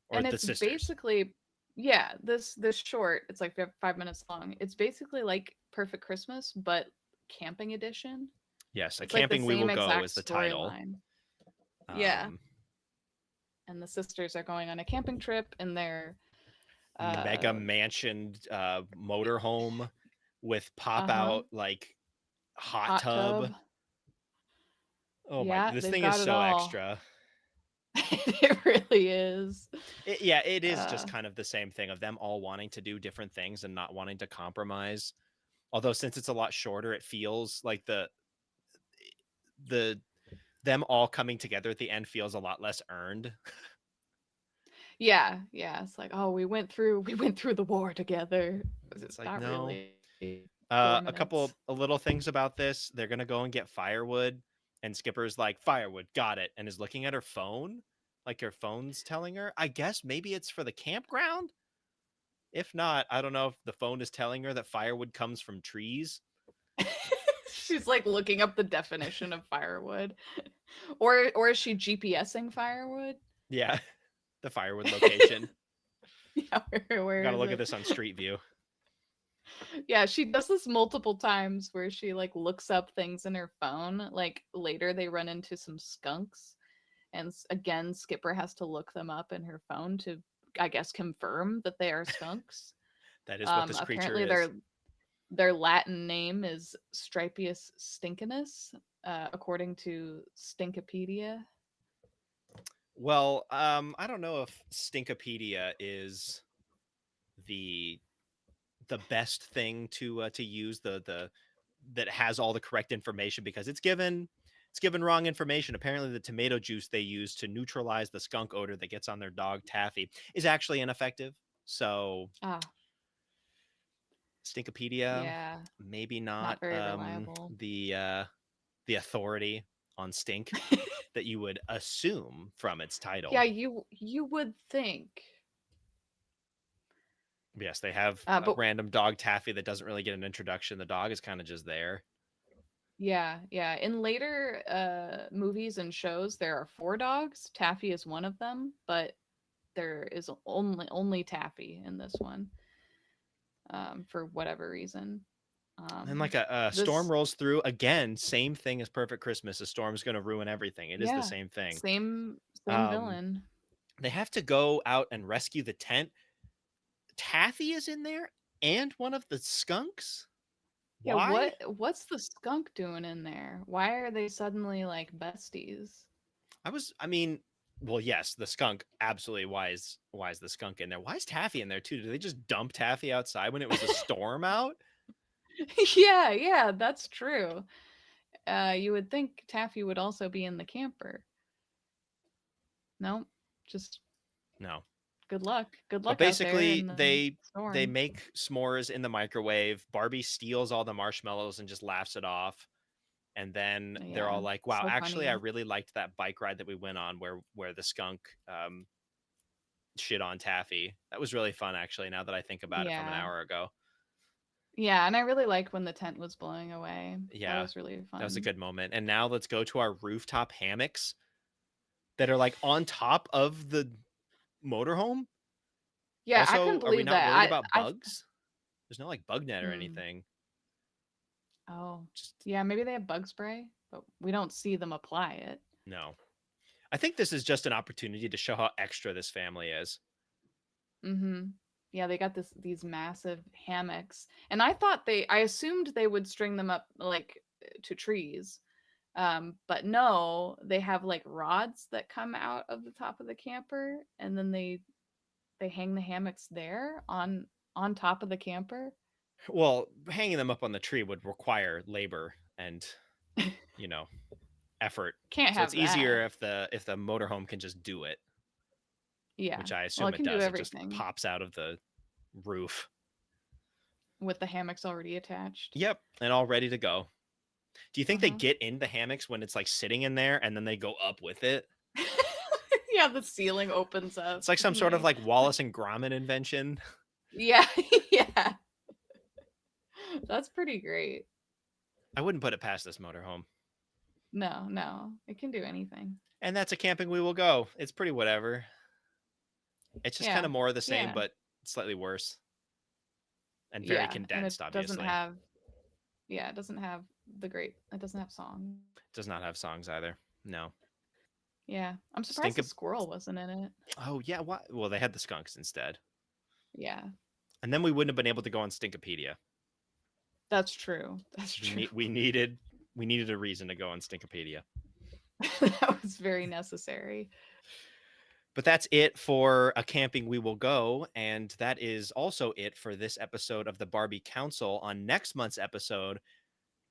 or and the it's sisters. basically yeah, this short, it's like 5 minutes long. It's basically like Perfect Christmas, but camping edition. Yes, a It's like the camping we will same go exact is the title. storyline. Yeah. Um, And the sisters are going on a camping trip in their mega uh mansioned motorhome with pop uh-huh out like hot hot tub. tub. Oh my, Yeah, this they've thing is got it so all. extra. It really is. Yeah, it is just Uh kind of the same thing of them all wanting to do different things and not wanting to compromise. Although since it's a lot shorter, it feels like the them all coming together at the end feels a lot less earned. yeah, yeah. It's like, oh, we went through the war together. It's like Not no. really. 4 minutes. A little things about this. They're gonna go and get firewood, and Skipper's like, "Firewood, got it," and is looking at her phone, like her phone's telling her. I guess maybe it's for the campground. If not, I don't know if the phone is telling her that firewood comes from trees. She's like looking up the definition of firewood. Or is she GPSing firewood? Yeah, the firewood location. Yeah, where Got to is look at it? this on Street View. Yeah, she does this multiple times where she like looks up things in her phone. Like later they run into some skunks and again Skipper has to look them up in her phone to I guess confirm that they are skunks. That is what this creature Apparently is. their Latin name is Stripius stinkinus, according to Stinkopedia. Well, I don't know if Stinkopedia is the best thing to use the that has all the correct information because it's given wrong information. Apparently, the tomato juice they use to neutralize the skunk odor that gets on their dog Taffy is actually ineffective. So Ah, Stinkopedia, yeah, maybe not not very reliable. the authority on stink that you would assume from its Yeah, title. you would think. Yes, they have a But random dog Taffy that doesn't really get an introduction. The dog is kind of just there. yeah, yeah. In later movies and shows, there are four dogs. Taffy is one of them, but there is only Taffy in this one, for whatever reason. And like a storm This, rolls through again, same thing as Perfect Christmas. A storm's going to ruin everything. It is the yeah, same thing. same Um, villain. they have to go out and rescue the tent. Taffy is in there and one of the skunks. Yeah, Why? what's the skunk doing in there? Why are they suddenly like besties? I mean, well, yes, the skunk, absolutely. Why is the skunk in there? Why is Taffy in there too? Did they just dump Taffy outside when it was a storm out? Yeah, yeah, that's true. You would think Taffy would also be in the camper. No, just No. good luck. Good But luck out there basically in the they storm. make s'mores in the microwave. Barbie steals all the marshmallows and just laughs it off. And then they're Yeah, all like, "Wow, so actually, I funny. really liked that bike ride that we went on where the skunk shit on Taffy. That was really fun, actually. Now that I think about it, from an Yeah. hour ago, Yeah, and I really liked when the tent was blowing away. That yeah, was really that was a fun. good moment. And now let's go to our rooftop hammocks that are like on top of the motorhome. Yeah, I couldn't Also, are we believe not that. worried about I bugs? There's no like bug net or mm, anything. oh. Just Yeah, maybe they have bug spray, but we don't see them apply it. no. I think this is just an opportunity to show how extra this family is. Mm-hmm. Yeah, they got these massive hammocks. And I assumed they would string them up like to trees. But no, they have like rods that come out of the top of the camper and then they hang the hammocks there on top of the camper. Well, hanging them up on the tree would require labor and, you know, effort. Can't So it's have that. easier if the motorhome can just do it, Yeah. which I Well, assume it it can do does. It just everything pops out of the roof. with the hammocks already attached. Yep, and all ready to go. Do you think they Uh-huh. get in the hammocks when it's like sitting in there and then they go up with it? Yeah, the ceiling opens up It's like some and sort of they like Wallace and Gromit invention. Yeah, yeah. That's pretty great. I wouldn't put it past this motorhome. No, no. It can do anything. And that's a camping we will go. It's pretty whatever. It's just kind Yeah. of more of the same, Yeah. but slightly worse and very Yeah, and it condensed, doesn't obviously. have yeah, it doesn't have it doesn't have songs. Does not have songs either. No. Yeah. I'm surprised Stink the of. squirrel wasn't in it. Oh, yeah. Why? Well, they had the skunks instead. Yeah. And then we wouldn't have been able to go on Stinkopedia. That's true. That's We true. need we needed a reason to go on Stinkopedia. That was very necessary. But that's it for a camping we will go, and that is also it for this episode of the Barbie Council. On next month's episode,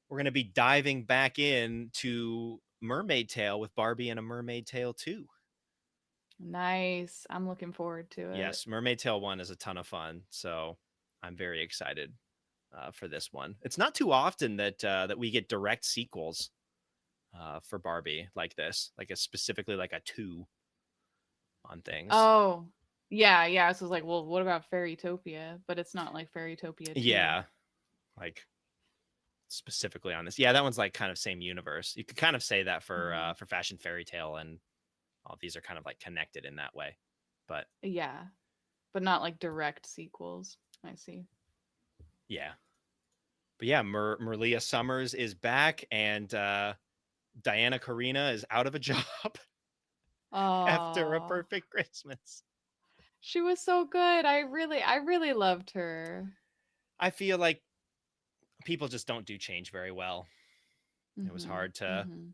we're going to be diving back in to Mermaid Tale with Barbie and a Mermaid Tale 2. Nice. I'm looking forward to it. Yes, Mermaid Tale 1 is a ton of fun, so I'm very excited for this one. It's not too often that we get direct sequels for Barbie like this, like a specifically like a 2 on things. Oh. Yeah, yeah. So it's like, well, what about Fairytopia? But it's not like Fairytopia 2. Yeah, like specifically on this. Yeah, that one's like kind of same universe. You could kind of say that Mhm. for Fashion Fairy Tale, and all these are kind of like connected in that way. But Yeah, but not like direct sequels. I see. yeah, but yeah, Merlia Summers is back, and Diana Karina is out of a job after A Oh, Perfect Christmas. she was so good. I really loved her. I feel like people just don't do change very well. It was Mhm. Mhm.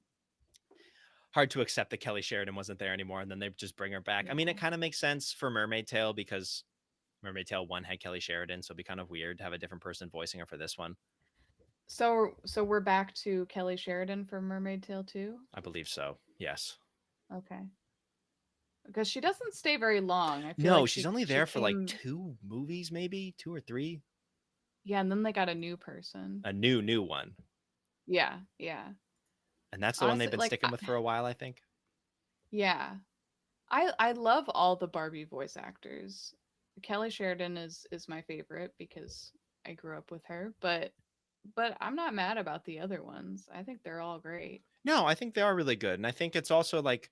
hard to accept that Kelly Sheridan wasn't there anymore, and then they just bring her back. I mean, it Yeah. kind of makes sense for Mermaid Tale because Mermaid Tale 1 had Kelly Sheridan, so it'd be kind of weird to have a different person voicing her for this one. So we're back to Kelly Sheridan for Mermaid Tale 2? I believe so. Yes. Okay. Because she doesn't stay very long. I feel No, like she's she only she there for like came 2 movies, maybe 2 or 3. yeah, and then they got a new person. A new one, Yeah, yeah. and that's the one they've Honestly, been sticking with for a while, I think. yeah. I love all the Barbie voice actors. Kelly Sheridan is my favorite because I grew up with her, but I'm not mad about the other ones. I think they're all great. No, I think they are really good, and I think it's also like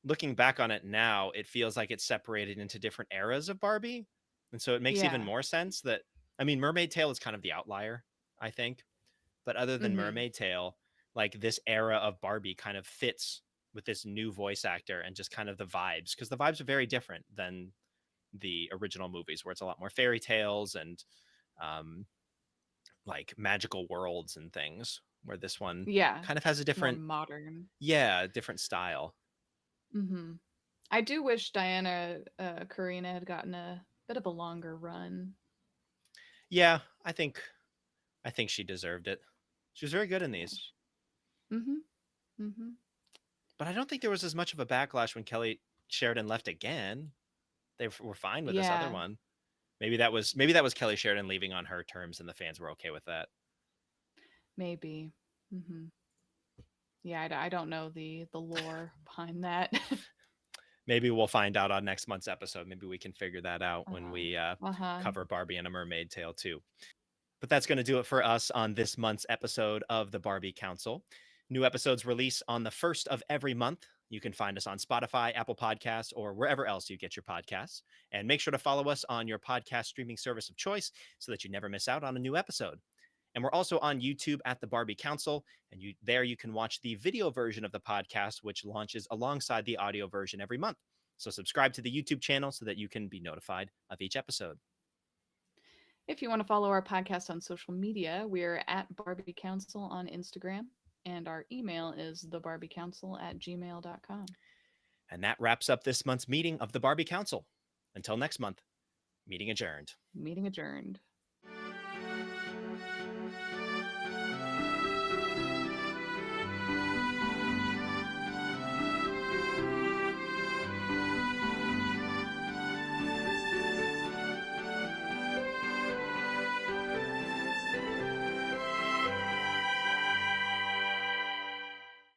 looking back on it now, it feels like it's separated into different eras of Barbie, and so it makes even Yeah. more sense that I mean, Mermaid Tale is kind of the outlier. I think. But other than Mm-hmm. Mermaid Tale, like this era of Barbie kind of fits with this new voice actor and just kind of the vibes, because the vibes are very different than the original movies, where it's a lot more fairy tales and um, like magical worlds and things. Where this one Yeah, kind of has a it's more different, modern. yeah, different style. Mm-hmm. I do wish Diana Karina had gotten a bit of a longer run. Yeah, I think she deserved it. She was very good in these. Yes. Mm-hmm. Mm-hmm. But I don't think there was as much of a backlash when Kelly Sheridan left again. They were fine with this other Yeah, one. Maybe that was Kelly Sheridan leaving on her terms, and the fans were okay with that. maybe. Mm-hmm. Yeah, I don't know the lore behind that. Maybe we'll find out on next month's episode. Maybe we can figure that out when uh, we uh-huh. cover Barbie and a Mermaid Tale too. But that's going to do it for us on this month's episode of the Barbie Council. New episodes release on the first of every month. You can find us on Spotify, Apple Podcasts, or wherever else you get your podcasts. And make sure to follow us on your podcast streaming service of choice so that you never miss out on a new episode. And we're also on YouTube at the Barbie Council, and there you can watch the video version of the podcast, which launches alongside the audio version every month. So subscribe to the YouTube channel so that you can be notified of each episode. If you want to follow our podcast on social media, we're at Barbie Council on Instagram, and our email is thebarbiecouncil@gmail.com. And that wraps up this month's meeting of the Barbie Council. Until next month, meeting adjourned. Meeting adjourned.